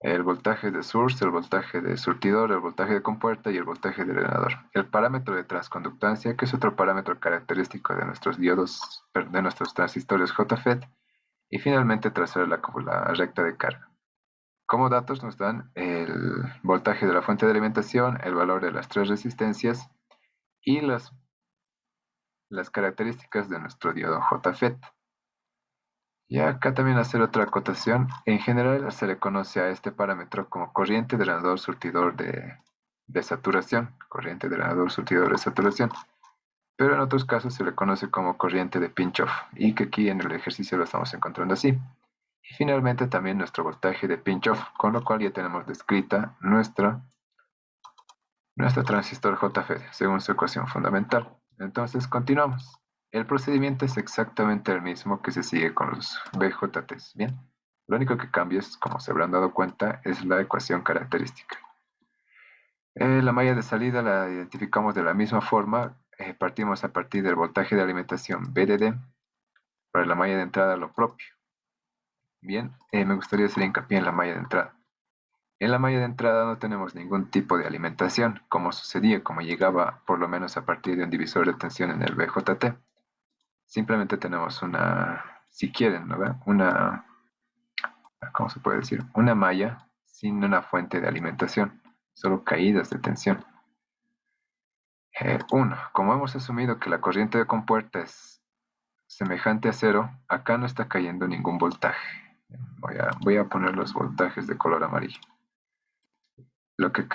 El voltaje de source, el voltaje de surtidor, el voltaje de compuerta y el voltaje de drenador. El parámetro de transconductancia, que es otro parámetro característico de nuestros diodos, de nuestros transistores JFET. Y finalmente trazar la recta de carga. Como datos nos dan el voltaje de la fuente de alimentación, el valor de las tres resistencias y las características de nuestro diodo JFET. Y acá también hacer otra acotación. En general se le conoce a este parámetro como corriente drenador surtidor de saturación. Corriente drenador surtidor de saturación. Pero en otros casos se le conoce como corriente de pinch-off. Y que aquí en el ejercicio lo estamos encontrando así. Y finalmente también nuestro voltaje de pinch-off. Con lo cual ya tenemos descrita nuestro transistor JFET según su ecuación fundamental. Entonces continuamos. El procedimiento es exactamente el mismo que se sigue con los BJTs, ¿bien? Lo único que cambia es, como se habrán dado cuenta, es la ecuación característica. La malla de salida la identificamos de la misma forma. Partimos a partir del voltaje de alimentación VDD. Para la malla de entrada lo propio. Bien, me gustaría hacer hincapié en la malla de entrada. En la malla de entrada no tenemos ningún tipo de alimentación, como sucedía, como llegaba por lo menos a partir de un divisor de tensión en el BJT. Simplemente tenemos si quieren, ¿no? ¿Cómo se puede decir? Una malla sin una fuente de alimentación, solo caídas de tensión. Como hemos asumido que la corriente de compuerta es semejante a cero, acá no está cayendo ningún voltaje. Voy a poner los voltajes de color amarillo. Lo que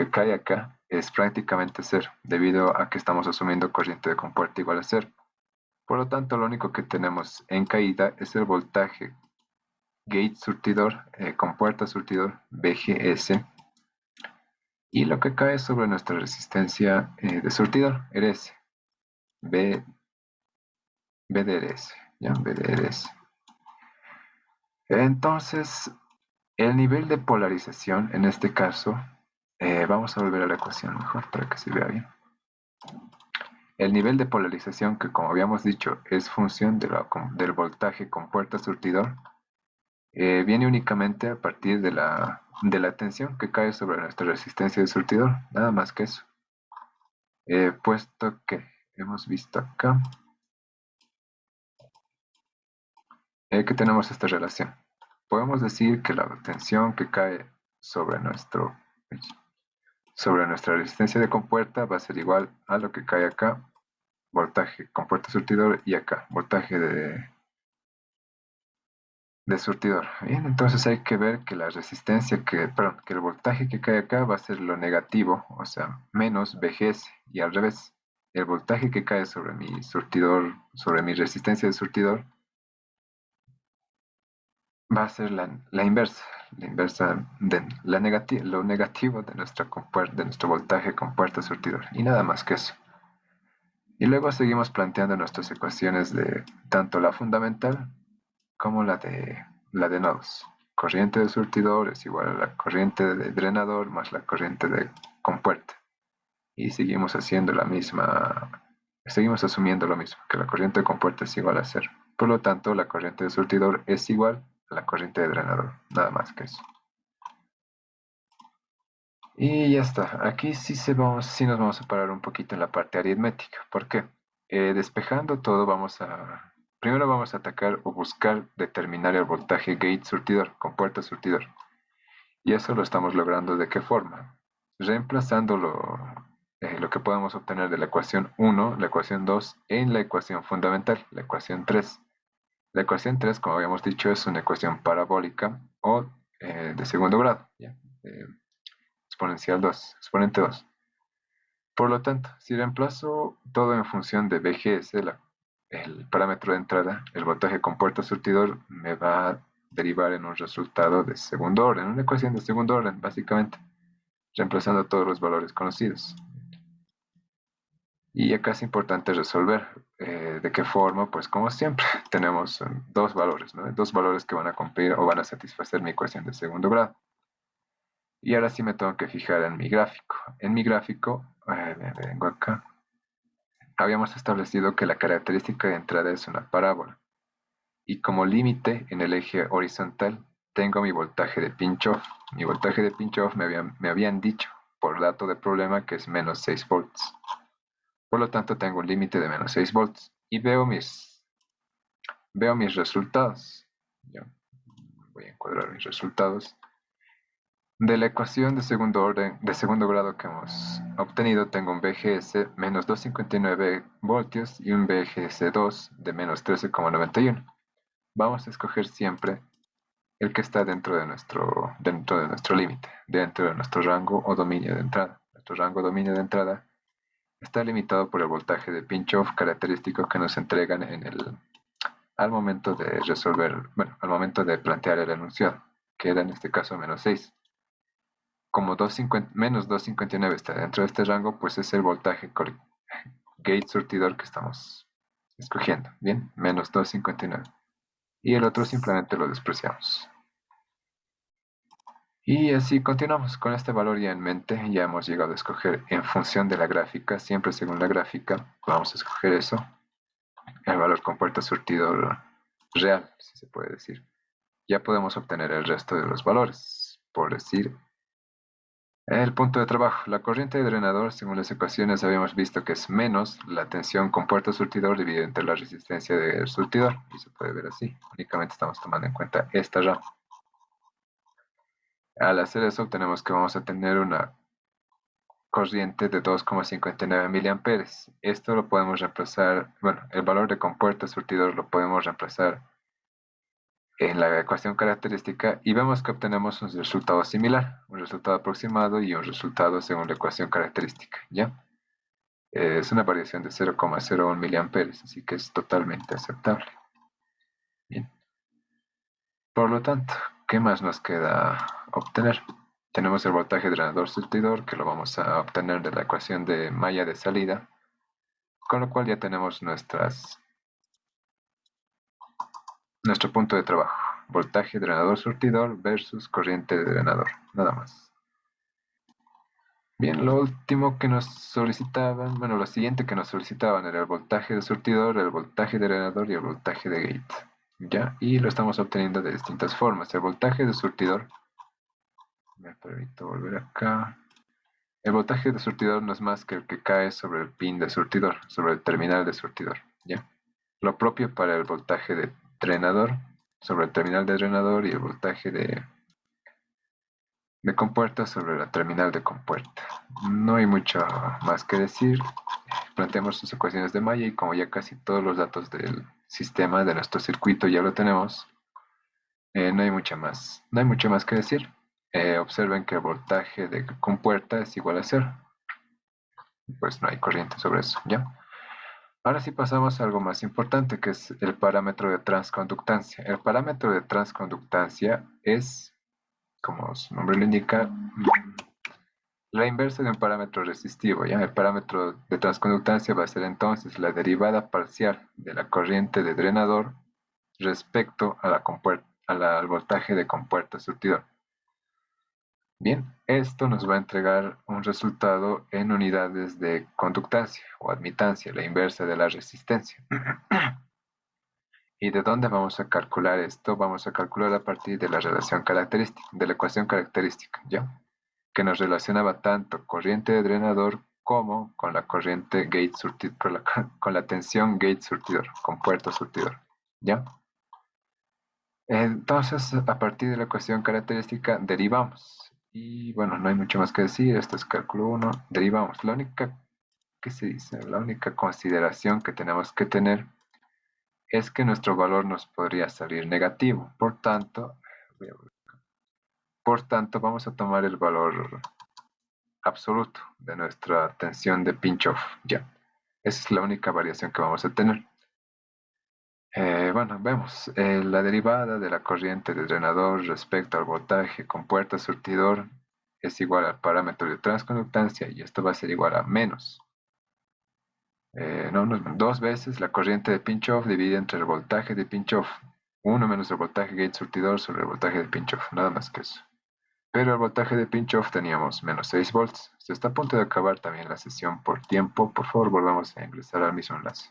cae acá es prácticamente cero, debido a que estamos asumiendo corriente de compuerta igual a cero. Por lo tanto, lo único que tenemos en caída es el voltaje gate surtidor, compuerta surtidor, VGS, y lo que cae sobre nuestra resistencia de surtidor, RS, BDRS, ¿ya? BDRS. Entonces, el nivel de polarización, en este caso, vamos a volver a la ecuación mejor para que se vea bien. el nivel de polarización, que como habíamos dicho es función del voltaje con puerta surtidor, viene únicamente a partir de la tensión que cae sobre nuestra resistencia de surtidor, nada más que eso. Puesto que hemos visto acá que tenemos esta relación. Podemos decir que la tensión que cae sobre nuestra resistencia de compuerta va a ser igual a lo que cae acá, voltaje compuerta surtidor, y acá, voltaje de surtidor. Bien, entonces hay que ver que la resistencia perdón, que el voltaje que cae acá va a ser lo negativo, o sea, menos VGS, y al revés, el voltaje que cae sobre mi surtidor, sobre mi resistencia de surtidor, va a ser la inversa de lo negativo de nuestro voltaje con puerta surtidor, y nada más que eso. Y luego seguimos planteando nuestras ecuaciones de tanto la fundamental como la de nodos. Corriente de surtidor es igual a la corriente de drenador más la corriente de compuerta. Y seguimos asumiendo lo mismo, que la corriente de compuerta es igual a cero. Por lo tanto, la corriente de surtidor es igual a la corriente de drenador, nada más que eso. Y ya está, aquí sí nos vamos a parar un poquito en la parte aritmética. ¿Por qué? Despejando todo, primero vamos a atacar o buscar determinar el voltaje gate surtidor, con puerta surtidor. Y eso lo estamos logrando ¿de qué forma? Reemplazando lo que podemos obtener de la ecuación 1, la ecuación 2, en la ecuación fundamental, la ecuación 3. La ecuación 3, como habíamos dicho, es una ecuación parabólica o de segundo grado, ¿ya? Exponencial 2, exponente 2. Por lo tanto, si reemplazo todo en función de VGS, el parámetro de entrada, el voltaje con puerta surtidor me va a derivar en un resultado de segundo orden, una ecuación de segundo orden, básicamente, reemplazando todos los valores conocidos. Y acá es importante resolver de qué forma, pues como siempre, tenemos dos valores, ¿no? Dos valores que van a cumplir o van a satisfacer mi ecuación de segundo grado. Y ahora sí me tengo que fijar en mi gráfico. En mi gráfico, vengo acá. Habíamos establecido que la característica de entrada es una parábola. Y como límite en el eje horizontal tengo mi voltaje de pinch-off. Mi voltaje de pinch-off me habían dicho por dato de problema que es menos 6 volts. Por lo tanto tengo un límite de menos 6 volts. Y veo mis resultados. Ya, voy a encuadrar mis resultados. De la ecuación de segundo grado que hemos obtenido, tengo un VGS menos 259 voltios y un VGS2 de menos 13,91. Vamos a escoger siempre el que está dentro de nuestro límite, dentro de nuestro rango o dominio de entrada. Nuestro rango o dominio de entrada está limitado por el voltaje de pinch-off característico que nos entregan al momento de al momento de plantear el enunciado, que era en este caso menos 6. Como menos 259 está dentro de este rango, pues es el voltaje gate surtidor que estamos escogiendo. Bien, menos 259. Y el otro simplemente lo despreciamos. Y así continuamos con este valor ya en mente. Ya hemos llegado a escoger en función de la gráfica, siempre según la gráfica, vamos a escoger eso. El valor con puerta surtidor real, si se puede decir. Ya podemos obtener el resto de los valores. Por decir, el punto de trabajo. La corriente de drenador, según las ecuaciones, habíamos visto que es menos la tensión con puerta surtidor dividida entre la resistencia del surtidor. Y se puede ver así. Únicamente estamos tomando en cuenta esta rama. Al hacer eso, obtenemos que vamos a tener una corriente de 2,59 miliamperes. Esto lo podemos reemplazar, bueno, el valor de compuerta surtidor lo podemos reemplazar en la ecuación característica y vemos que obtenemos un resultado similar, un resultado aproximado y un resultado según la ecuación característica, ¿ya? Es una variación de 0,01 miliamperes, así que es totalmente aceptable. Bien. Por lo tanto, ¿qué más nos queda obtener? Tenemos el voltaje drenador-surtidor, que lo vamos a obtener de la ecuación de malla de salida, con lo cual ya tenemos nuestro punto de trabajo. Voltaje drenador-surtidor versus corriente de drenador, nada más. Bien, lo último que nos solicitaban, bueno, lo siguiente que nos solicitaban era el voltaje de surtidor, el voltaje de drenador y el voltaje de gate. ¿Ya? Y lo estamos obteniendo de distintas formas. El voltaje de surtidor, me permito volver acá. El voltaje de surtidor no es más que el que cae sobre el pin de surtidor, sobre el terminal de surtidor. ¿Ya? Lo propio para el voltaje de drenador, sobre el terminal de drenador y el voltaje de compuerta sobre la terminal de compuerta. No hay mucho más que decir. Planteamos sus ecuaciones de malla y como ya casi todos los datos del sistema de nuestro circuito ya lo tenemos, no hay mucho más que decir. Observen que el voltaje de compuerta es igual a cero. Pues no hay corriente sobre eso, ¿ya? Ahora sí pasamos a algo más importante, que es el parámetro de transconductancia. El parámetro de transconductancia es, como su nombre lo indica, la inversa de un parámetro resistivo, ¿ya? El parámetro de transconductancia va a ser entonces la derivada parcial de la corriente de drenador respecto a al voltaje de compuerta surtidor. Bien, esto nos va a entregar un resultado en unidades de conductancia o admitancia, la inversa de la resistencia. ¿Y de dónde vamos a calcular esto? Vamos a calcular a partir de la relación característica, de la ecuación característica, ¿ya? Que nos relacionaba tanto corriente de drenador como con la corriente gate surtidor, con la tensión gate surtidor, con puerto surtidor, ¿ya? Entonces, a partir de la ecuación característica, derivamos. Y bueno, no hay mucho más que decir, esto es cálculo 1, derivamos. La única, ¿qué se dice? La única consideración que tenemos que tener es que nuestro valor nos podría salir negativo. Por tanto, vamos a tomar el valor absoluto de nuestra tensión de pinch-off. Ya, esa es la única variación que vamos a tener. Bueno, vemos la derivada de la corriente de drenador respecto al voltaje con puerta surtidor es igual al parámetro de transconductancia y esto va a ser igual a menos. No, dos veces la corriente de pinch-off dividida entre el voltaje de pinch-off. 1 menos el voltaje gate surtidor sobre el voltaje de pinch-off, nada más que eso. Pero el voltaje de pinch-off teníamos menos 6 volts. Se está a punto de acabar también la sesión por tiempo. Por favor, volvamos a ingresar al mismo enlace.